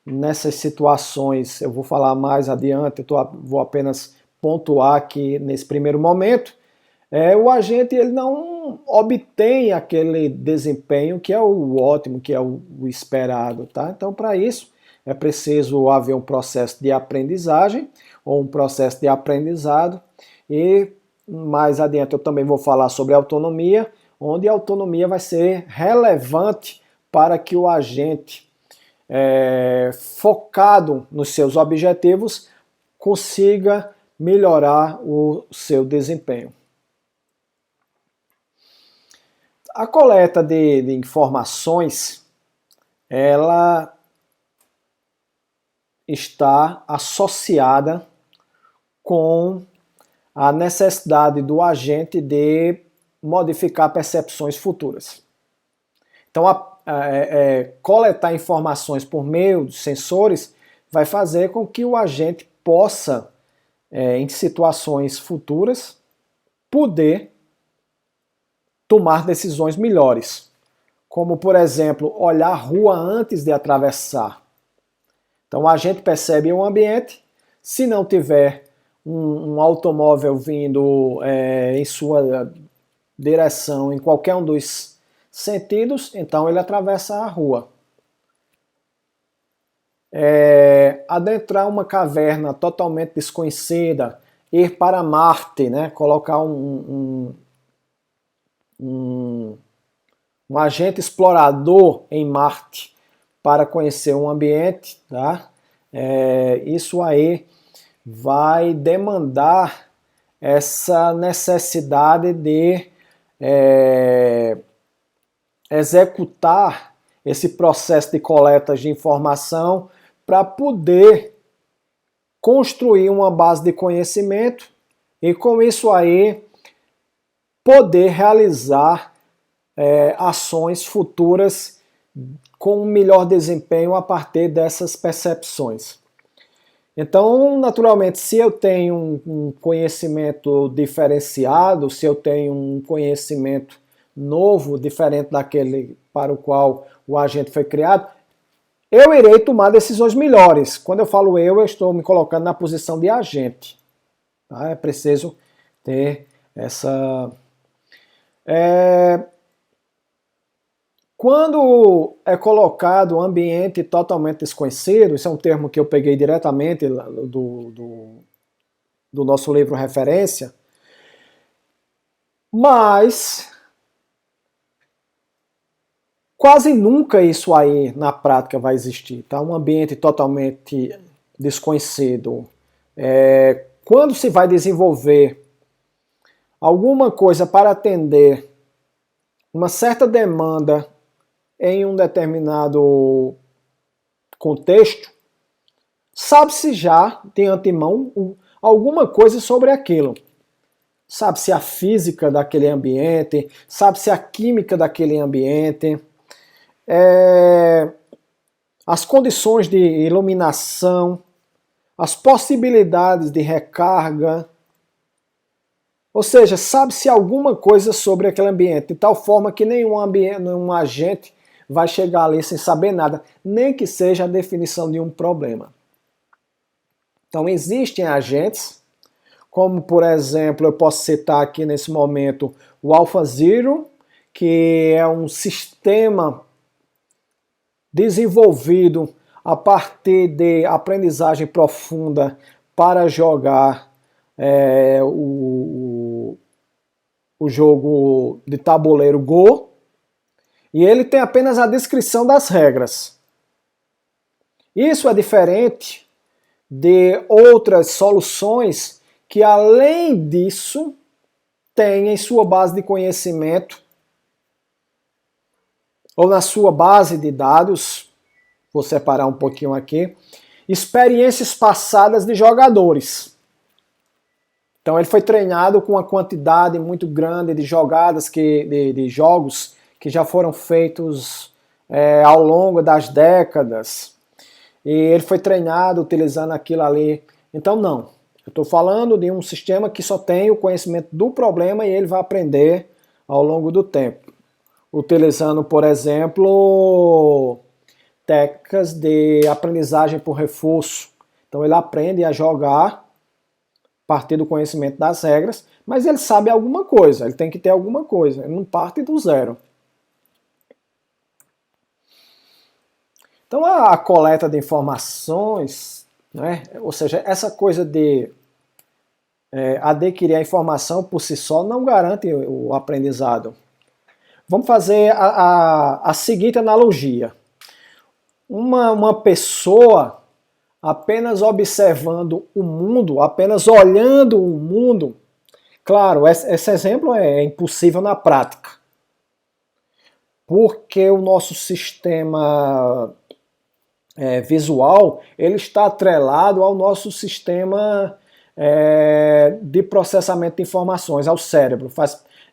Nessas situações, eu vou falar mais adiante, vou apenas pontuar aqui nesse primeiro momento, o agente ele não obtém aquele desempenho que é o ótimo, que é o esperado. Tá? Então, para isso, é preciso haver um processo de aprendizagem ou um processo de aprendizado, e mais adiante eu também vou falar sobre autonomia, onde a autonomia vai ser relevante para que o agente focado nos seus objetivos, consiga melhorar o seu desempenho. A coleta de informações, ela está associada com a necessidade do agente de modificar percepções futuras. Então, coletar informações por meio de sensores vai fazer com que o agente possa, em situações futuras, poder tomar decisões melhores. Como, por exemplo, olhar a rua antes de atravessar. Então, o agente percebe um ambiente, se não tiver um automóvel vindo em sua direção, em qualquer um dos sentidos, então ele atravessa a rua. Adentrar uma caverna totalmente desconhecida, ir para Marte, né? Colocar um agente explorador em Marte para conhecer um ambiente, tá? Isso aí vai demandar essa necessidade de executar esse processo de coleta de informação para poder construir uma base de conhecimento e com isso aí poder realizar ações futuras com um melhor desempenho a partir dessas percepções. Então, naturalmente, se eu tenho um conhecimento diferenciado, se eu tenho um conhecimento novo, diferente daquele para o qual o agente foi criado, eu irei tomar decisões melhores. Quando eu falo eu estou me colocando na posição de agente. Tá? É preciso ter essa... Quando é colocado ambiente totalmente desconhecido, isso é um termo que eu peguei diretamente do nosso livro referência, mas quase nunca isso aí na prática vai existir, tá? Um ambiente totalmente desconhecido. Quando se vai desenvolver alguma coisa para atender uma certa demanda em um determinado contexto, sabe-se já de antemão alguma coisa sobre aquilo. Sabe-se a física daquele ambiente, sabe-se a química daquele ambiente, as condições de iluminação, as possibilidades de recarga, ou seja, sabe-se alguma coisa sobre aquele ambiente, de tal forma que nenhum agente vai chegar ali sem saber nada, nem que seja a definição de um problema. Então existem agentes, como por exemplo, eu posso citar aqui nesse momento o AlphaZero, que é um sistema desenvolvido a partir de aprendizagem profunda para jogar o jogo de tabuleiro Go, e ele tem apenas a descrição das regras. Isso é diferente de outras soluções que, além disso, têm em sua base de conhecimento ou na sua base de dados, vou separar um pouquinho aqui, experiências passadas de jogadores. Então ele foi treinado com uma quantidade muito grande de jogadas, de jogos que já foram feitos ao longo das décadas. E ele foi treinado utilizando aquilo ali. Então não, eu estou falando de um sistema que só tem o conhecimento do problema e ele vai aprender ao longo do tempo. Utilizando, por exemplo, técnicas de aprendizagem por reforço. Então ele aprende a jogar a partir do conhecimento das regras, mas ele sabe alguma coisa, ele tem que ter alguma coisa, ele não parte do zero. Então a coleta de informações, né, ou seja, essa coisa de adquirir a informação por si só não garante o aprendizado. Vamos fazer a seguinte analogia. Uma pessoa apenas observando o mundo, apenas olhando o mundo, claro, esse exemplo é impossível na prática, porque o nosso sistema visual ele está atrelado ao nosso sistema de processamento de informações, ao cérebro,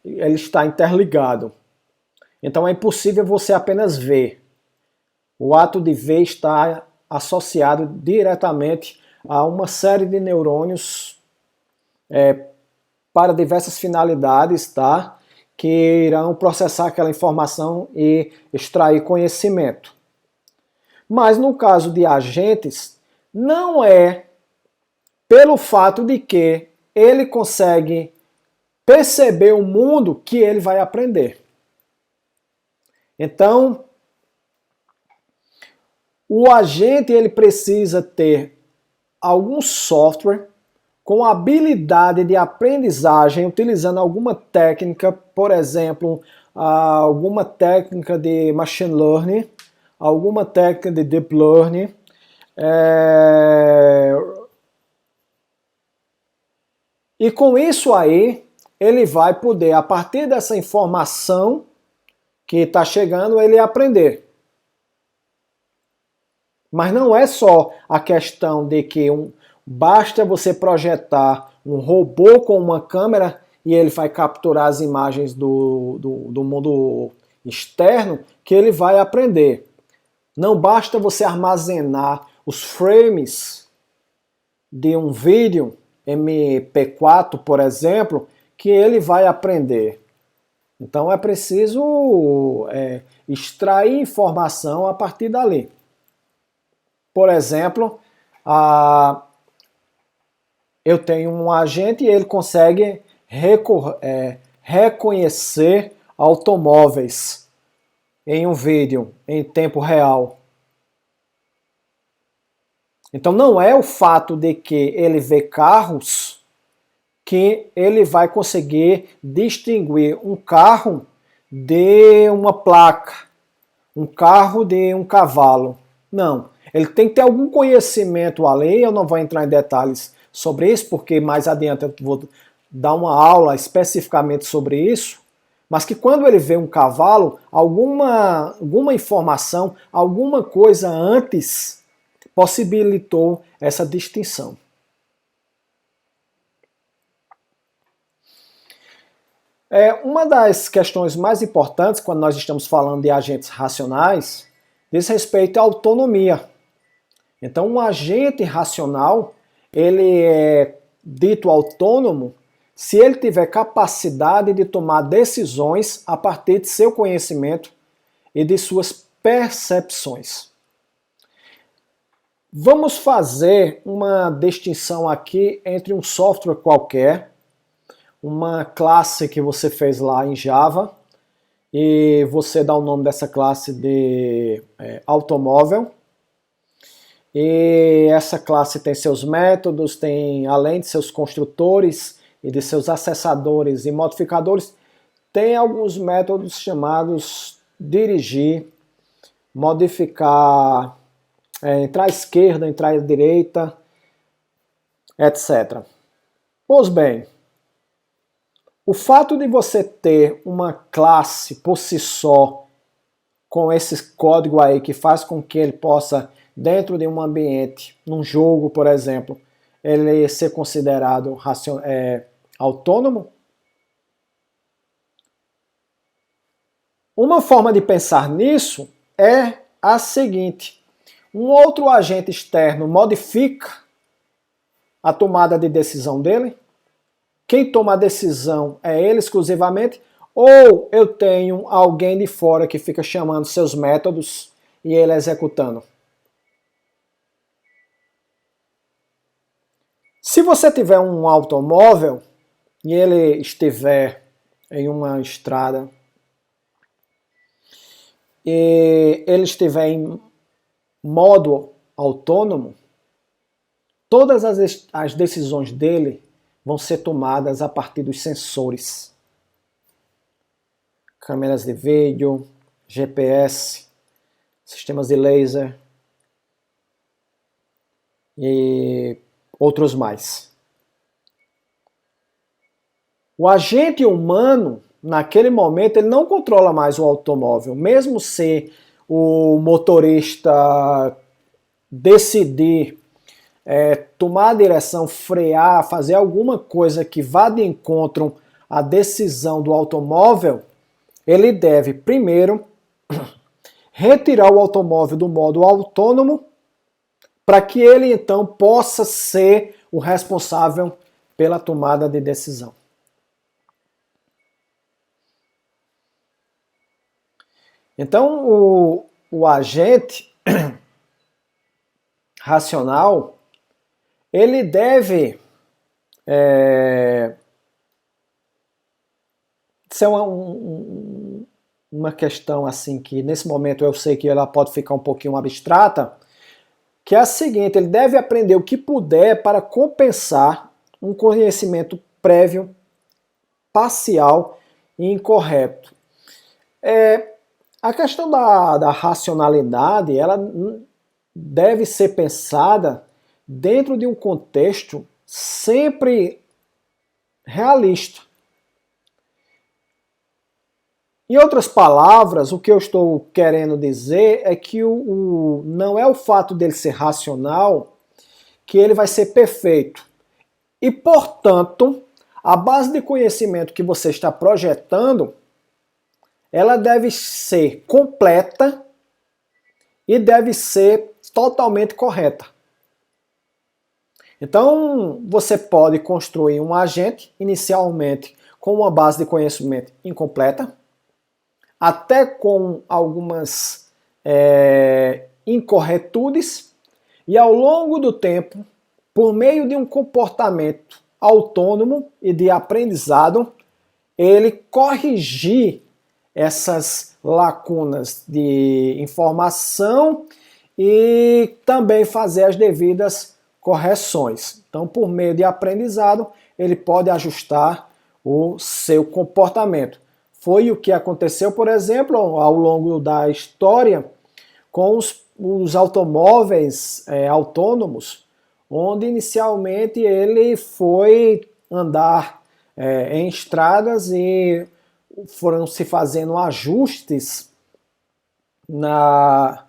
ele está interligado. Então é impossível você apenas ver. O ato de ver está associado diretamente a uma série de neurônios para diversas finalidades, tá? Que irão processar aquela informação e extrair conhecimento. Mas no caso de agentes, não é pelo fato de que ele consegue perceber o mundo que ele vai aprender. Então, o agente ele precisa ter algum software com habilidade de aprendizagem, utilizando alguma técnica, por exemplo, alguma técnica de machine learning, alguma técnica de deep learning, e com isso aí, ele vai poder, a partir dessa informação que está chegando, ele aprender. Mas não é só a questão de que basta você projetar um robô com uma câmera e ele vai capturar as imagens do mundo externo que ele vai aprender. Não basta você armazenar os frames de um vídeo MP4, por exemplo, que ele vai aprender. Então é preciso extrair informação a partir dali. Por exemplo, eu tenho um agente e ele consegue reconhecer automóveis em um vídeo em tempo real. Então não é o fato de que ele vê carros que ele vai conseguir distinguir um carro de uma placa, um carro de um cavalo. Não, ele tem que ter algum conhecimento além, eu não vou entrar em detalhes sobre isso, porque mais adiante eu vou dar uma aula especificamente sobre isso, mas que quando ele vê um cavalo, alguma informação, alguma coisa antes possibilitou essa distinção. Uma das questões mais importantes quando nós estamos falando de agentes racionais diz respeito à autonomia. Então, um agente racional, ele é dito autônomo se ele tiver capacidade de tomar decisões a partir de seu conhecimento e de suas percepções. Vamos fazer uma distinção aqui entre um software qualquer, uma classe que você fez lá em Java, e você dá o nome dessa classe de automóvel. E essa classe tem seus métodos, tem, além de seus construtores e de seus acessadores e modificadores, tem alguns métodos chamados dirigir, modificar, entrar à esquerda, entrar à direita, etc. Pois bem, o fato de você ter uma classe por si só, com esse código aí que faz com que ele possa, dentro de um ambiente, num jogo, por exemplo, ele ser considerado autônomo? Uma forma de pensar nisso é a seguinte: um outro agente externo modifica a tomada de decisão dele? Quem toma a decisão é ele exclusivamente? Ou eu tenho alguém de fora que fica chamando seus métodos e ele executando? Se você tiver um automóvel e ele estiver em uma estrada e ele estiver em modo autônomo, todas as decisões dele vão ser tomadas a partir dos sensores. Câmeras de vídeo, GPS, sistemas de laser e outros mais. O agente humano, naquele momento, ele não controla mais o automóvel. Mesmo se o motorista decidir tomar a direção, frear, fazer alguma coisa que vá de encontro à decisão do automóvel, ele deve primeiro retirar o automóvel do modo autônomo para que ele então possa ser o responsável pela tomada de decisão. Então o agente racional, ele deve ser uma questão assim que nesse momento eu sei que ela pode ficar um pouquinho abstrata, que é a seguinte: ele deve aprender o que puder para compensar um conhecimento prévio, parcial e incorreto. A questão da racionalidade, ela deve ser pensada dentro de um contexto sempre realista. Em outras palavras, o que eu estou querendo dizer é que não é o fato dele ser racional que ele vai ser perfeito. E, portanto, a base de conhecimento que você está projetando, ela deve ser completa e deve ser totalmente correta. Então, você pode construir um agente inicialmente com uma base de conhecimento incompleta, até com algumas incorretudes, e ao longo do tempo, por meio de um comportamento autônomo e de aprendizado, ele corrigir essas lacunas de informação e também fazer as devidas correções. Então, por meio de aprendizado, ele pode ajustar o seu comportamento. Foi o que aconteceu, por exemplo, ao longo da história com os automóveis autônomos, onde inicialmente ele foi andar em estradas e foram se fazendo ajustes na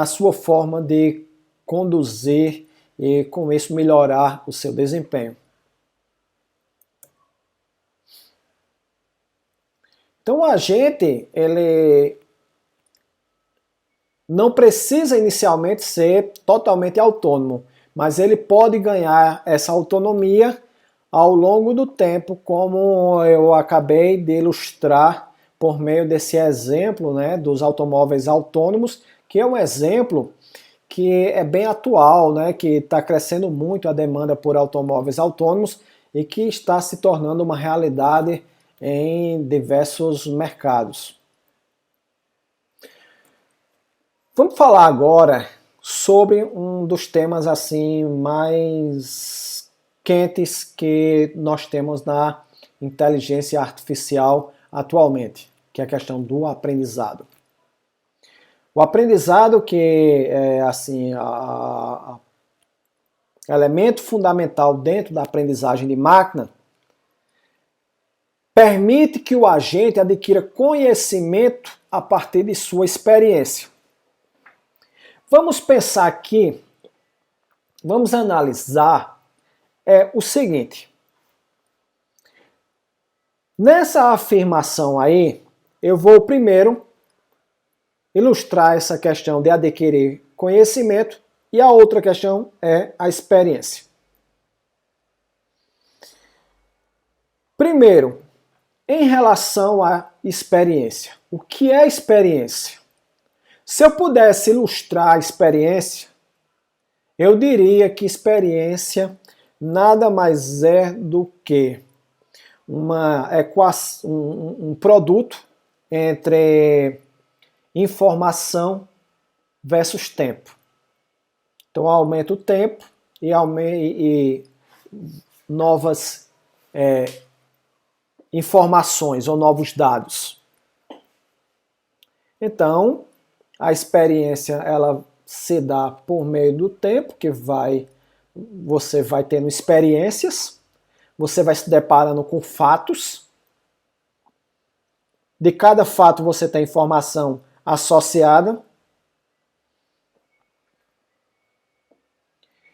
sua forma de conduzir e com isso melhorar o seu desempenho. Então o agente, ele não precisa inicialmente ser totalmente autônomo, mas ele pode ganhar essa autonomia ao longo do tempo, como eu acabei de ilustrar por meio desse exemplo, né, dos automóveis autônomos, que é um exemplo que é bem atual, né, que está crescendo muito a demanda por automóveis autônomos e que está se tornando uma realidade em diversos mercados. Vamos falar agora sobre um dos temas assim mais quentes que nós temos na inteligência artificial atualmente, que é a questão do aprendizado. O aprendizado, que é assim elemento fundamental dentro da aprendizagem de máquina, permite que o agente adquira conhecimento a partir de sua experiência. Vamos pensar aqui, vamos analisar o seguinte. Nessa afirmação aí, eu vou primeiro ilustrar essa questão de adquirir conhecimento e a outra questão é a experiência. Primeiro, em relação à experiência. O que é experiência? Se eu pudesse ilustrar a experiência, eu diria que experiência nada mais é do que um produto entre informação versus tempo. Então aumenta o tempo e novas informações ou novos dados. Então, a experiência ela se dá por meio do tempo, que você vai tendo experiências, você vai se deparando com fatos. De cada fato você tem informação associada.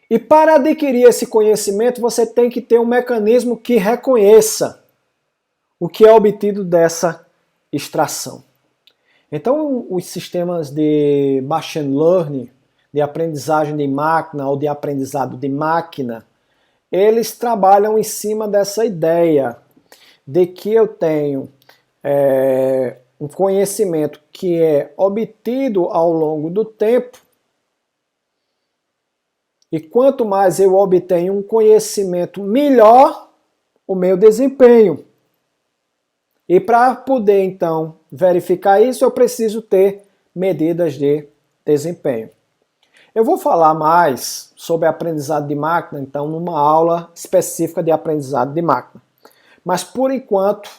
E para adquirir esse conhecimento, você tem que ter um mecanismo que reconheça o que é obtido dessa extração. Então, os sistemas de machine learning, de aprendizagem de máquina ou de aprendizado de máquina, eles trabalham em cima dessa ideia de que eu tenho um conhecimento que é obtido ao longo do tempo, e quanto mais eu obtenho um conhecimento, melhor o meu desempenho. E para poder, então, verificar isso, eu preciso ter medidas de desempenho. Eu vou falar mais sobre aprendizado de máquina, então, numa aula específica de aprendizado de máquina. Mas, por enquanto,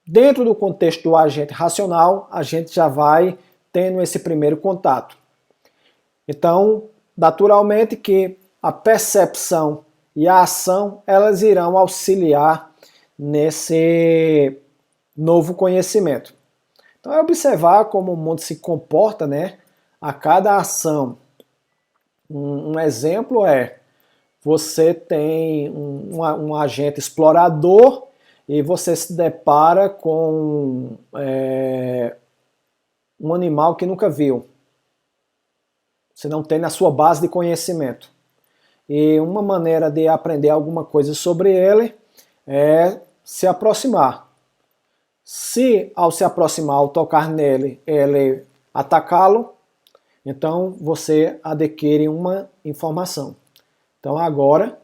dentro do contexto do agente racional, a gente já vai tendo esse primeiro contato. Então, naturalmente que a percepção e a ação, elas irão auxiliar nesse novo conhecimento. Então é observar como o mundo se comporta, né, a cada ação. Um exemplo você tem um agente explorador e você se depara com um animal que nunca viu. Você não tem na sua base de conhecimento. E uma maneira de aprender alguma coisa sobre ele é se aproximar. Se ao se aproximar, ao tocar nele, ele atacá-lo, Então você adquire uma informação. Então agora,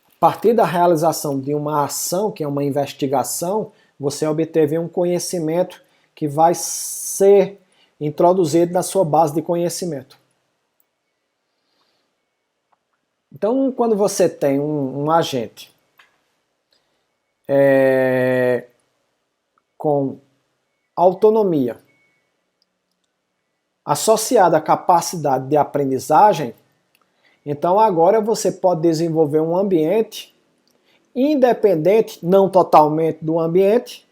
a partir da realização de uma ação, que é uma investigação, você obteve um conhecimento que vai ser introduzido na sua base de conhecimento. Então, quando você tem um agente com autonomia associada à capacidade de aprendizagem, então agora você pode desenvolver um ambiente independente, não totalmente do ambiente,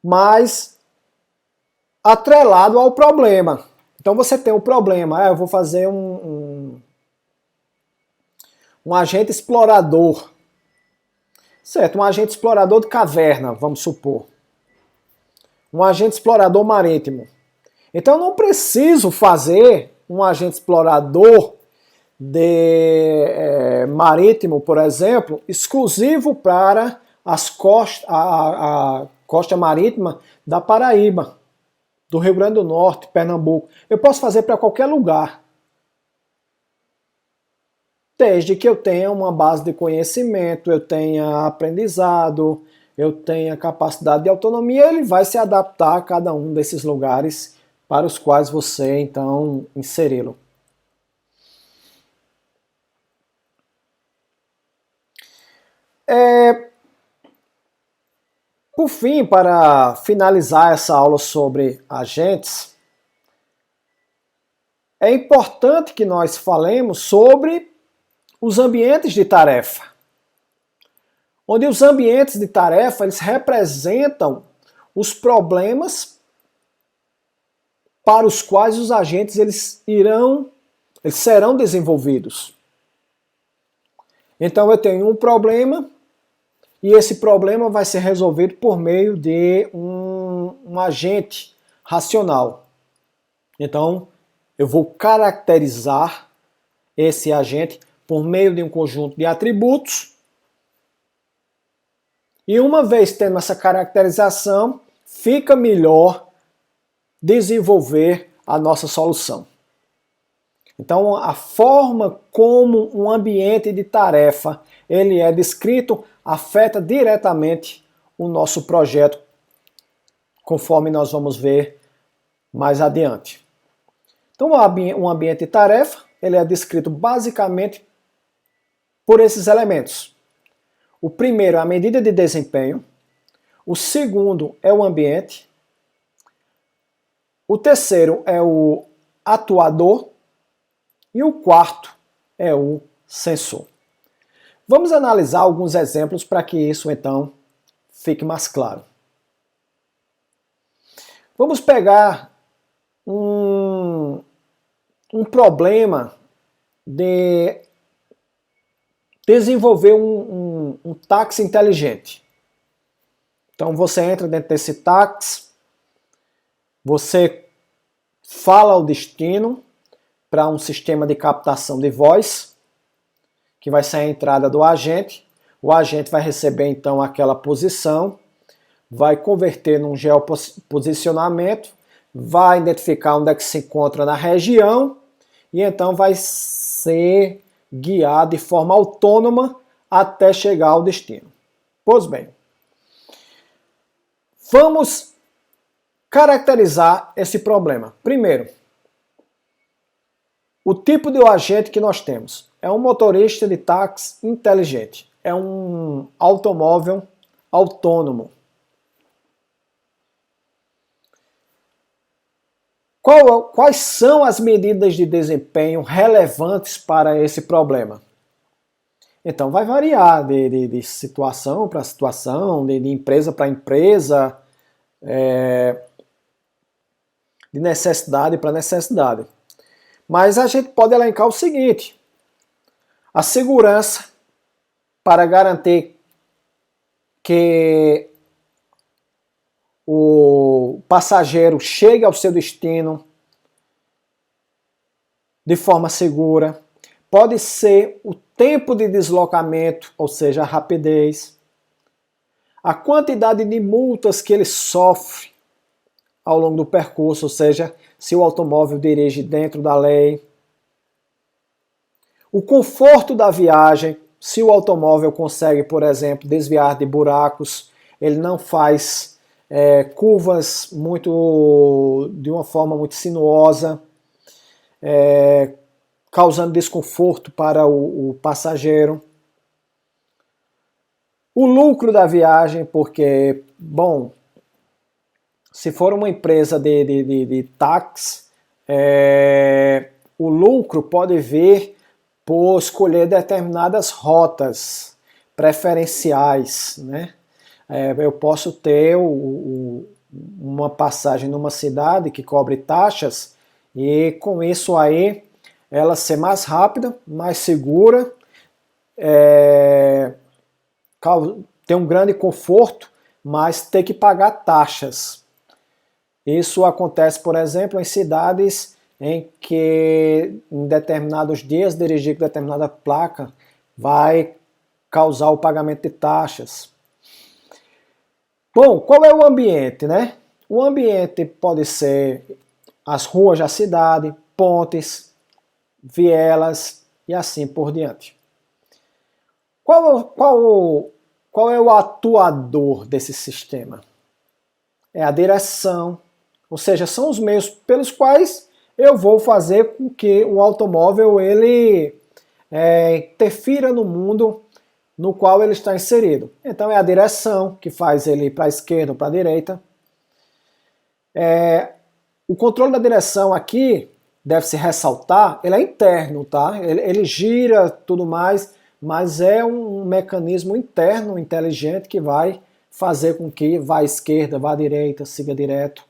mas atrelado ao problema. Então você tem um problema, eu vou fazer um agente explorador, certo? Um agente explorador de caverna, vamos supor. Um agente explorador marítimo. Então eu não preciso fazer um agente explorador marítimo, por exemplo, exclusivo para as a costa marítima da Paraíba, do Rio Grande do Norte, Pernambuco. Eu posso fazer para qualquer lugar, desde que eu tenha uma base de conhecimento, eu tenha aprendizado, eu tenha capacidade de autonomia, ele vai se adaptar a cada um desses lugares para os quais você, então, inseri-lo. Por fim, para finalizar essa aula sobre agentes, é importante que nós falemos sobre os ambientes de tarefa. Onde os ambientes de tarefa, eles representam os problemas para os quais os agentes eles serão desenvolvidos. Então eu tenho um problema e esse problema vai ser resolvido por meio de um agente racional. Então eu vou caracterizar esse agente por meio de um conjunto de atributos. E uma vez tendo essa caracterização, fica melhor desenvolver a nossa solução. Então, a forma como um ambiente de tarefa ele é descrito afeta diretamente o nosso projeto, conforme nós vamos ver mais adiante. Então, um ambiente de tarefa ele é descrito basicamente por esses elementos. O primeiro é a medida de desempenho, o segundo é o ambiente, o terceiro é o atuador e o quarto é o sensor. Vamos analisar alguns exemplos para que isso então fique mais claro. Vamos pegar um problema de desenvolver um táxi inteligente. Então você entra dentro desse táxi, você fala o destino para um sistema de captação de voz, que vai ser a entrada do agente. O agente vai receber então aquela posição, vai converter num geoposicionamento, vai identificar onde é que se encontra na região e então vai ser guiado de forma autônoma até chegar ao destino. Pois bem, vamos caracterizar esse problema. Primeiro, o tipo de agente que nós temos é um motorista de táxi inteligente, é um automóvel autônomo. Quais são as medidas de desempenho relevantes para esse problema? Então vai variar de situação para situação, de empresa para empresa, de necessidade para necessidade. Mas a gente pode elencar o seguinte: a segurança para garantir que o passageiro chegue ao seu destino de forma segura. Pode ser o tempo de deslocamento, ou seja, a rapidez, a quantidade de multas que ele sofre ao longo do percurso, ou seja, se o automóvel dirige dentro da lei. O conforto da viagem, se o automóvel consegue, por exemplo, desviar de buracos, ele não faz curvas de uma forma muito sinuosa, causando desconforto para o passageiro. O lucro da viagem, porque, bom, se for uma empresa de táxi, o lucro pode vir por escolher determinadas rotas preferenciais, né? Eu posso ter uma passagem numa cidade que cobre taxas e com isso aí ela ser mais rápida, mais segura, ter um grande conforto, mas ter que pagar taxas. Isso acontece, por exemplo, em cidades em que em determinados dias dirigir com determinada placa vai causar o pagamento de taxas. Bom, qual é o ambiente, né? O ambiente pode ser as ruas da cidade, pontes, vielas e assim por diante. Qual é o atuador desse sistema? É a direção, ou seja, são os meios pelos quais eu vou fazer com que o automóvel ele interfira no mundo no qual ele está inserido. Então é a direção que faz ele ir para a esquerda ou para a direita. O controle da direção aqui, deve-se ressaltar, ele é interno, tá? Ele gira tudo mais, mas é um mecanismo interno, inteligente, que vai fazer com que vá à esquerda, vá à direita, siga direto.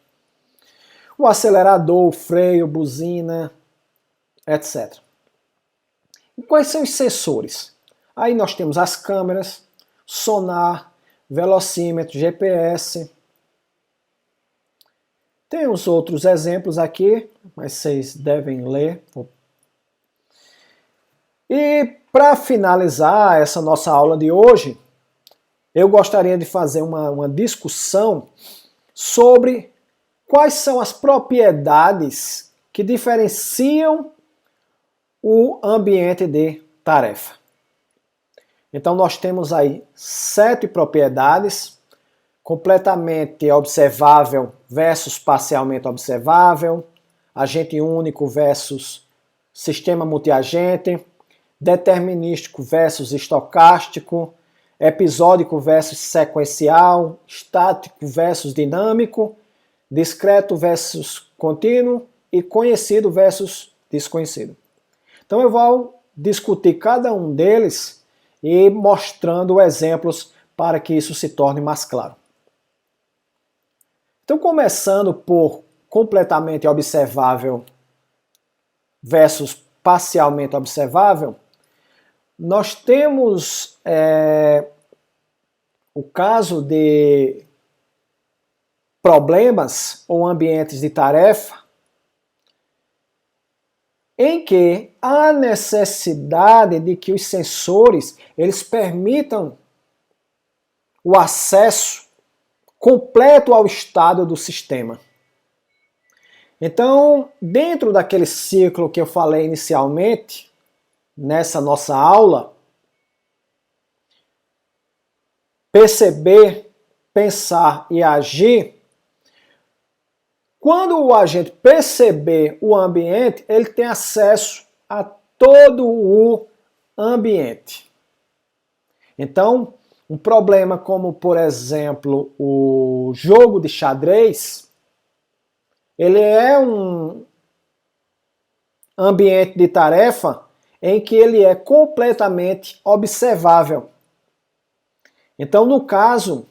O acelerador, o freio, buzina, etc. E quais são os sensores? Aí nós temos as câmeras, sonar, velocímetro, GPS. Tem uns outros exemplos aqui, mas vocês devem ler. E para finalizar essa nossa aula de hoje, eu gostaria de fazer uma discussão sobre quais são as propriedades que diferenciam o ambiente de tarefa. Então nós temos aí 7 propriedades: completamente observável versus parcialmente observável, agente único versus sistema multiagente, determinístico versus estocástico, episódico versus sequencial, estático versus dinâmico, discreto versus contínuo e conhecido versus desconhecido. Então eu vou discutir cada um deles e mostrando exemplos para que isso se torne mais claro. Então, começando por completamente observável versus parcialmente observável, nós temos o caso de problemas ou ambientes de tarefa em que há necessidade de que os sensores eles permitam o acesso completo ao estado do sistema. Então, dentro daquele ciclo que eu falei inicialmente, nessa nossa aula, perceber, pensar e agir, quando o agente perceber o ambiente, ele tem acesso a todo o ambiente. Então, um problema como, por exemplo, o jogo de xadrez, ele é um ambiente de tarefa em que ele é completamente observável. Então, no caso,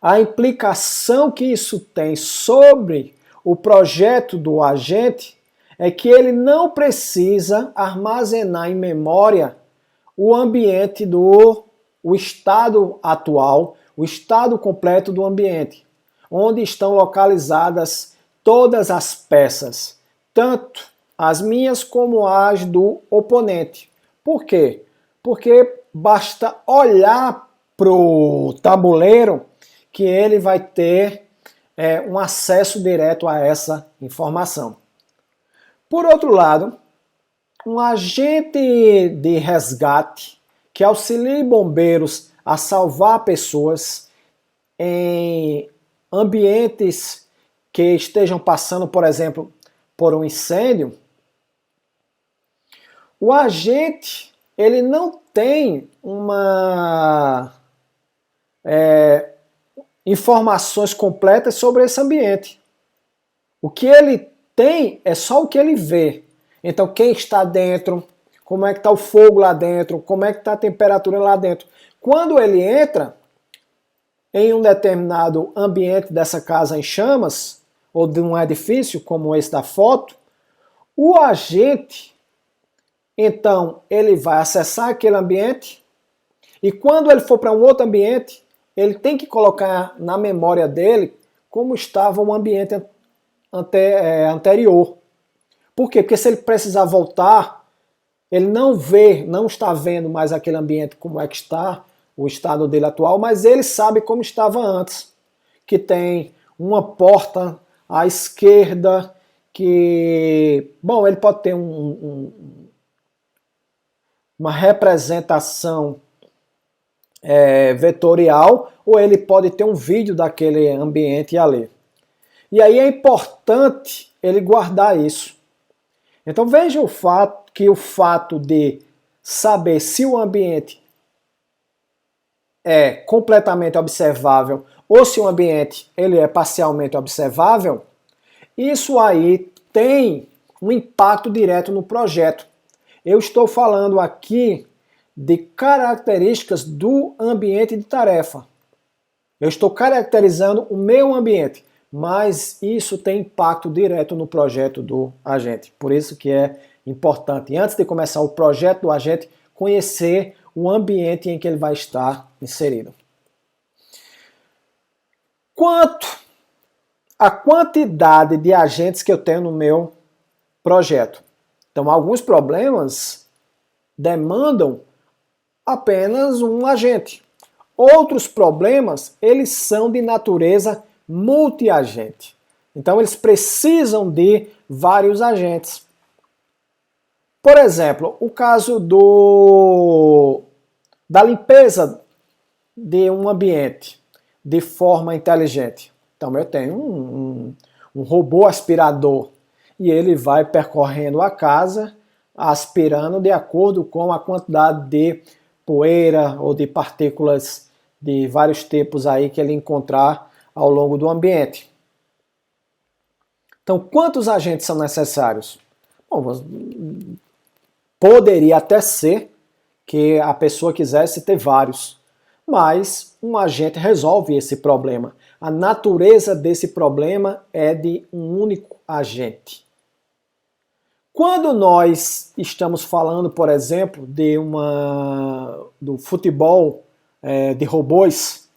a implicação que isso tem sobre o projeto do agente é que ele não precisa armazenar em memória o ambiente o estado atual, o estado completo do ambiente, onde estão localizadas todas as peças, tanto as minhas como as do oponente. Por quê? Porque basta olhar para o tabuleiro que ele vai ter um acesso direto a essa informação. Por outro lado, um agente de resgate que auxilie bombeiros a salvar pessoas em ambientes que estejam passando, por exemplo, por um incêndio, o agente ele não tem informações completas sobre esse ambiente. O que ele tem é só o que ele vê. Então, quem está dentro, como é que está o fogo lá dentro, como é que está a temperatura lá dentro. Quando ele entra em um determinado ambiente dessa casa em chamas, ou de um edifício, como esse da foto, o agente, então, ele vai acessar aquele ambiente e quando ele for para um outro ambiente, ele tem que colocar na memória dele como estava o ambiente anterior. Por quê? Porque se ele precisar voltar, ele não está vendo mais aquele ambiente como é que está, o estado dele atual, mas ele sabe como estava antes, que tem uma porta à esquerda, que, bom, ele pode ter uma representação vetorial, ou ele pode ter um vídeo daquele ambiente ali. E aí é importante ele guardar isso. Então veja o fato de saber se o ambiente é completamente observável ou se o ambiente ele é parcialmente observável, isso aí tem um impacto direto no projeto. Eu estou falando aqui de características do ambiente de tarefa. Eu estou caracterizando o meu ambiente, mas isso tem impacto direto no projeto do agente. Por isso que é importante, antes de começar o projeto do agente, conhecer o ambiente em que ele vai estar inserido. Quanto à quantidade de agentes que eu tenho no meu projeto. Então, alguns problemas demandam apenas um agente. Outros problemas, eles são de natureza multiagente. Então, eles precisam de vários agentes. Por exemplo, o caso da limpeza de um ambiente de forma inteligente. Então, eu tenho um robô aspirador e ele vai percorrendo a casa, aspirando de acordo com a quantidade de poeira ou de partículas de vários tipos aí que ele encontrar ao longo do ambiente. Então, quantos agentes são necessários? Bom, poderia até ser que a pessoa quisesse ter vários, mas um agente resolve esse problema. A natureza desse problema é de um único agente. Quando nós estamos falando, por exemplo, do futebol de robôs,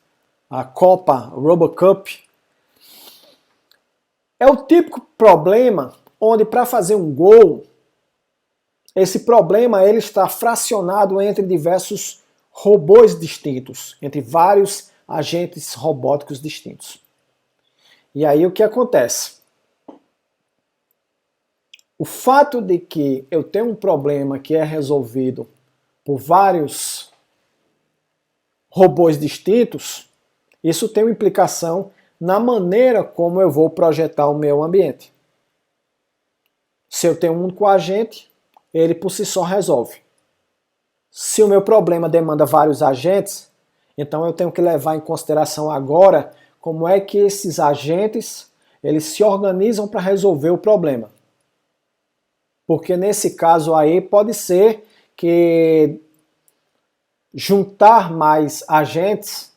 a Copa RoboCup, é o típico problema onde para fazer um gol, esse problema ele está fracionado entre diversos robôs distintos, entre vários agentes robóticos distintos. E aí o que acontece? O fato de que eu tenho um problema que é resolvido por vários robôs distintos, isso tem uma implicação na maneira como eu vou projetar o meu ambiente. Se eu tenho um único agente, ele por si só resolve. Se o meu problema demanda vários agentes, então eu tenho que levar em consideração agora como é que esses agentes eles se organizam para resolver o problema. Porque nesse caso aí pode ser que juntar mais agentes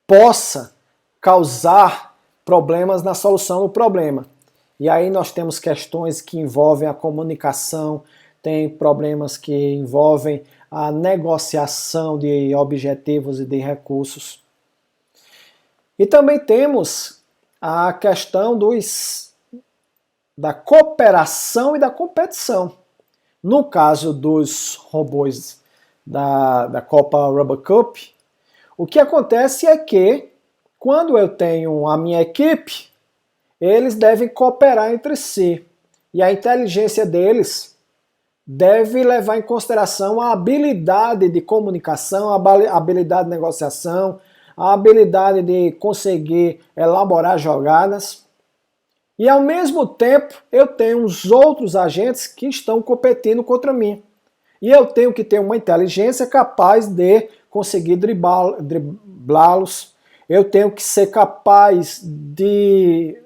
possa causar problemas na solução do problema. E aí nós temos questões que envolvem a comunicação, tem problemas que envolvem a negociação de objetivos e de recursos. E também temos a questão da cooperação e da competição. No caso dos robôs da Copa RoboCup, o que acontece é que Quando eu tenho a minha equipe, eles devem cooperar entre si. E a inteligência deles deve levar em consideração a habilidade de comunicação, a habilidade de negociação, a habilidade de conseguir elaborar jogadas. E ao mesmo tempo, eu tenho os outros agentes que estão competindo contra mim. E eu tenho que ter uma inteligência capaz de conseguir driblá-los. Eu tenho que ser capaz de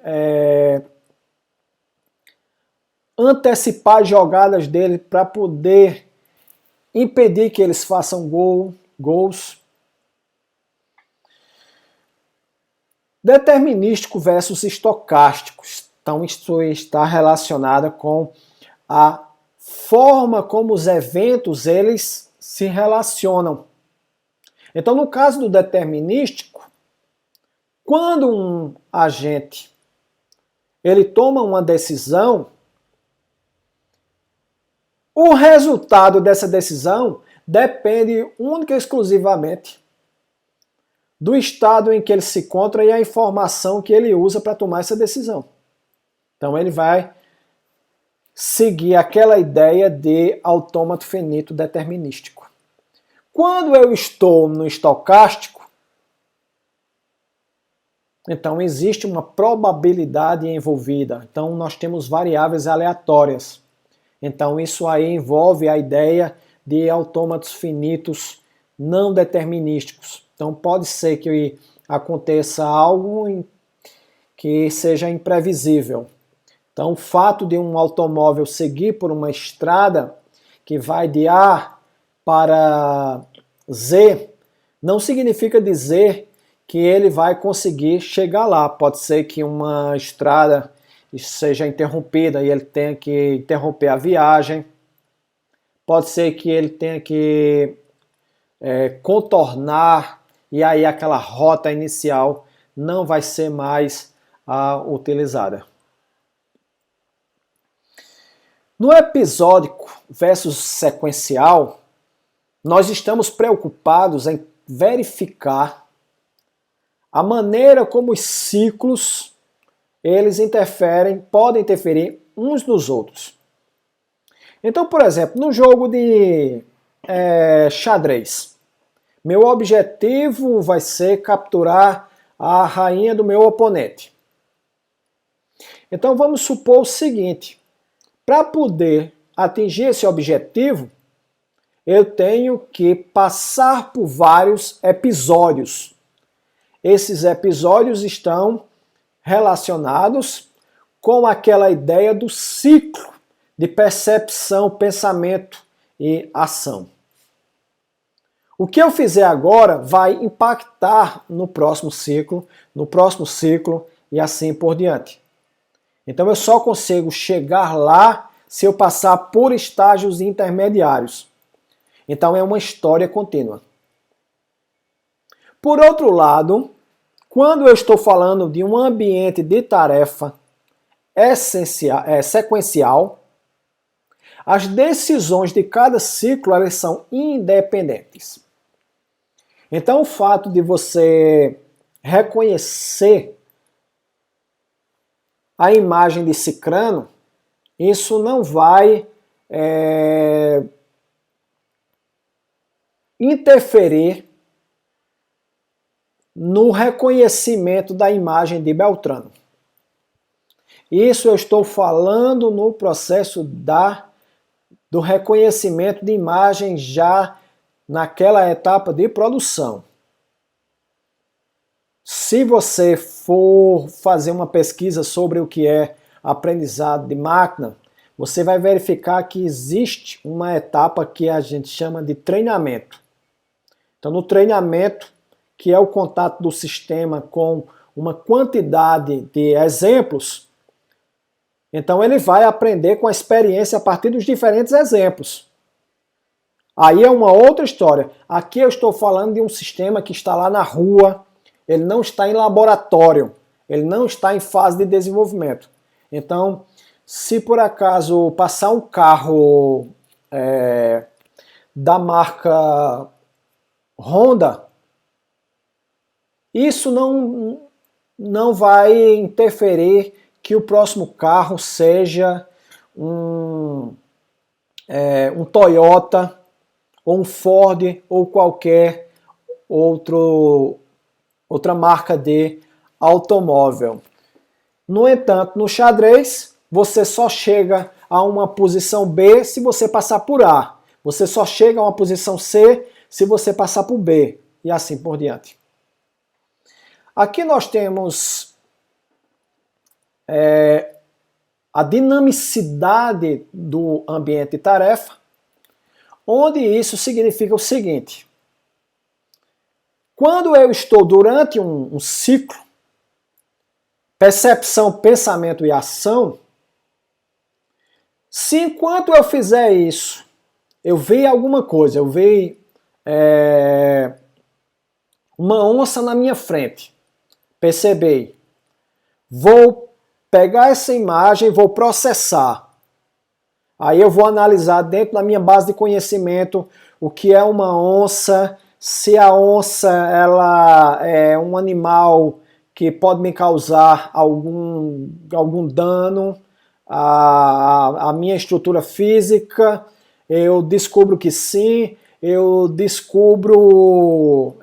antecipar jogadas dele para poder impedir que eles façam gols. Determinístico versus estocástico. Então isso está relacionado com a forma como os eventos eles se relacionam. Então no caso do determinístico, quando um agente ele toma uma decisão, o resultado dessa decisão depende única e exclusivamente do estado em que ele se encontra e a informação que ele usa para tomar essa decisão. Então ele vai seguir aquela ideia de autômato finito determinístico. Quando eu estou no estocástico, então existe uma probabilidade envolvida. Então nós temos variáveis aleatórias. Então isso aí envolve a ideia de autômatos finitos não determinísticos. Então pode ser que aconteça algo que seja imprevisível. Então o fato de um automóvel seguir por uma estrada que vai de A para Z não significa dizer que ele vai conseguir chegar lá. Pode ser que uma estrada seja interrompida e ele tenha que interromper a viagem. Pode ser que ele tenha que contornar e aí aquela rota inicial não vai ser mais utilizada. No episódico versus sequencial, nós estamos preocupados em verificar a maneira como os ciclos eles podem interferir uns nos outros. Então, por exemplo, no jogo de xadrez, meu objetivo vai ser capturar a rainha do meu oponente. Então vamos supor o seguinte, para poder atingir esse objetivo, eu tenho que passar por vários episódios. Esses episódios estão relacionados com aquela ideia do ciclo de percepção, pensamento e ação. O que eu fizer agora vai impactar no próximo ciclo e assim por diante. Então eu só consigo chegar lá se eu passar por estágios intermediários. Então é uma história contínua. Por outro lado, quando eu estou falando de um ambiente de tarefa sequencial, as decisões de cada ciclo elas são independentes. Então o fato de você reconhecer a imagem de Cicrano, isso não vai interferir no reconhecimento da imagem de Beltrano. Isso eu estou falando no processo do reconhecimento de imagem já naquela etapa de produção. Se você for fazer uma pesquisa sobre o que é aprendizado de máquina, você vai verificar que existe uma etapa que a gente chama de treinamento. Então, no treinamento, que é o contato do sistema com uma quantidade de exemplos, então ele vai aprender com a experiência a partir dos diferentes exemplos. Aí é uma outra história. Aqui eu estou falando de um sistema que está lá na rua, ele não está em laboratório, ele não está em fase de desenvolvimento. Então, se por acaso passar um carro da marca Honda, Isso não vai interferir que o próximo carro seja um Toyota, ou um Ford, ou qualquer outra marca de automóvel. No entanto, no xadrez, você só chega a uma posição B se você passar por A. Você só chega a uma posição C se você passar por B. E assim por diante. Aqui nós temos a dinamicidade do ambiente de tarefa, onde isso significa o seguinte: quando eu estou durante um ciclo, percepção, pensamento e ação, se enquanto eu fizer isso, eu ver alguma coisa, eu ver uma onça na minha frente, percebi, vou pegar essa imagem, vou processar. Aí eu vou analisar dentro da minha base de conhecimento o que é uma onça, se a onça ela é um animal que pode me causar algum dano à minha estrutura física. Eu descubro que sim, eu descubro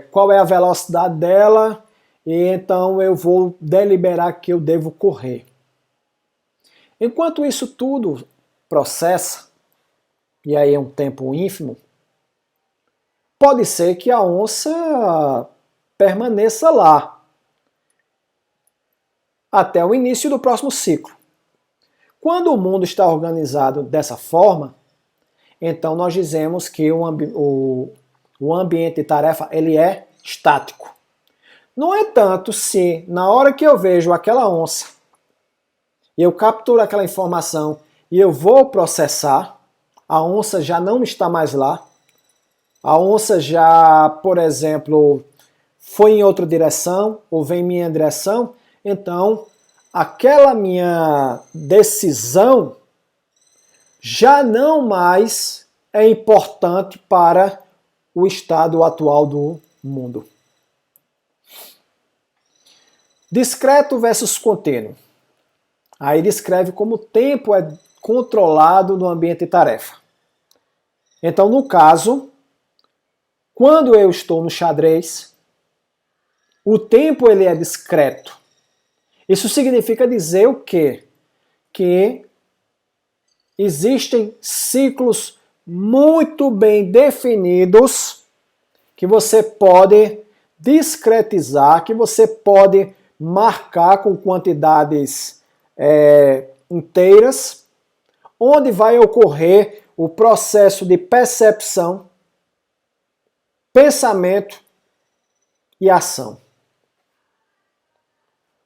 qual é a velocidade dela, e então eu vou deliberar que eu devo correr. Enquanto isso tudo processa, e aí é um tempo ínfimo, pode ser que a onça permaneça lá até o início do próximo ciclo. Quando o mundo está organizado dessa forma, então nós dizemos que o ambiente de tarefa ele é estático. No entanto, se na hora que eu vejo aquela onça, eu capturo aquela informação e eu vou processar, a onça já não está mais lá, a onça já, por exemplo, foi em outra direção ou vem em minha direção, então aquela minha decisão já não mais é importante para o estado atual do mundo. Discreto versus contínuo. Aí descreve como o tempo é controlado no ambiente de tarefa. Então, no caso, quando eu estou no xadrez, o tempo ele é discreto. Isso significa dizer o quê? Que existem ciclos muito bem definidos que você pode discretizar, que você pode marcar com quantidades inteiras, onde vai ocorrer o processo de percepção, pensamento e ação.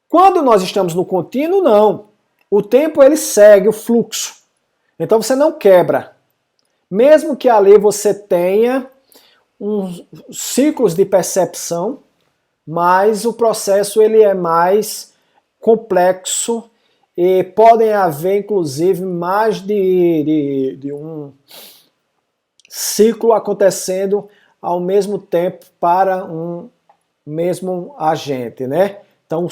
Quando nós estamos no contínuo, não. O tempo ele segue o fluxo. Então você não quebra. Mesmo que ali você tenha ciclos de percepção, mas o processo ele é mais complexo e podem haver inclusive mais de um ciclo acontecendo ao mesmo tempo para um mesmo agente, né? Então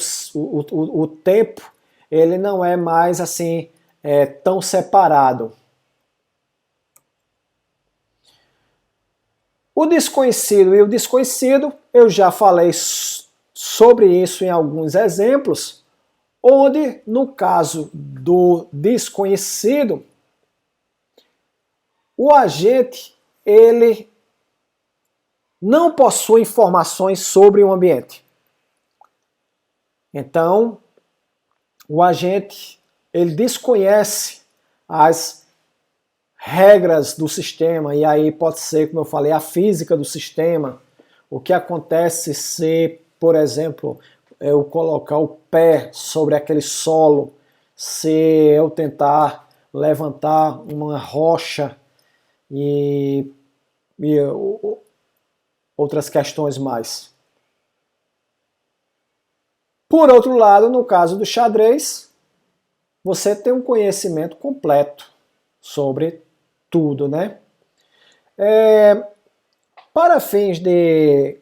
o tempo ele não é mais assim tão separado. O desconhecido e o desconhecido, eu já falei sobre isso em alguns exemplos, onde no caso do desconhecido, o agente ele não possui informações sobre o ambiente. Então, o agente ele desconhece as regras do sistema, e aí pode ser, como eu falei, a física do sistema. O que acontece se, por exemplo, eu colocar o pé sobre aquele solo, se eu tentar levantar uma rocha e outras questões mais. Por outro lado, no caso do xadrez, você tem um conhecimento completo sobre tudo, né? Para fins de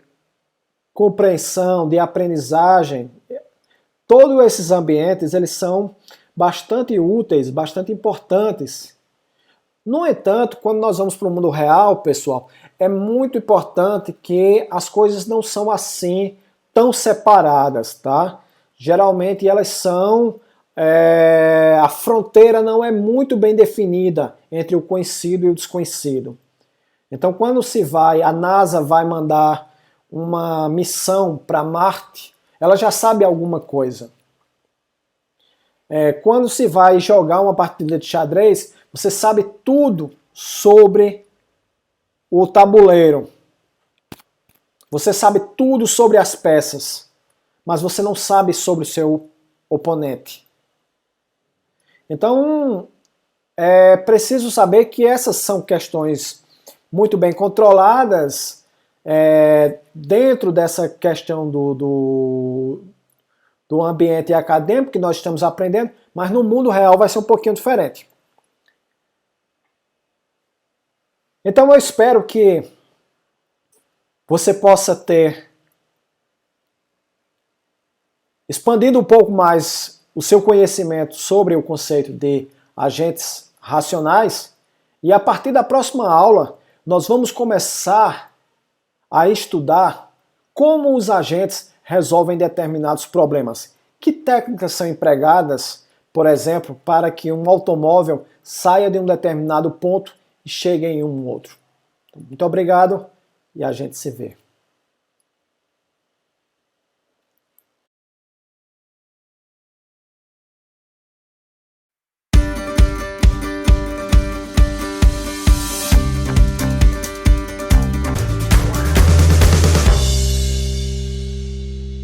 compreensão, de aprendizagem, todos esses ambientes eles são bastante úteis, bastante importantes. No entanto, quando nós vamos para o mundo real, pessoal, é muito importante que as coisas não são assim tão separadas, tá? Geralmente elas são... a fronteira não é muito bem definida entre o conhecido e o desconhecido. Então, quando se vai, a NASA vai mandar uma missão para Marte, ela já sabe alguma coisa. Quando se vai jogar uma partida de xadrez, você sabe tudo sobre o tabuleiro. Você sabe tudo sobre as peças, mas você não sabe sobre o seu oponente. Então, é preciso saber que essas são questões muito bem controladas dentro dessa questão do ambiente acadêmico que nós estamos aprendendo, mas no mundo real vai ser um pouquinho diferente. Então eu espero que você possa ter expandido um pouco mais o seu conhecimento sobre o conceito de agentes racionais, e a partir da próxima aula nós vamos começar a estudar como os agentes resolvem determinados problemas. Que técnicas são empregadas, por exemplo, para que um automóvel saia de um determinado ponto e chegue em um outro. Muito obrigado e a gente se vê.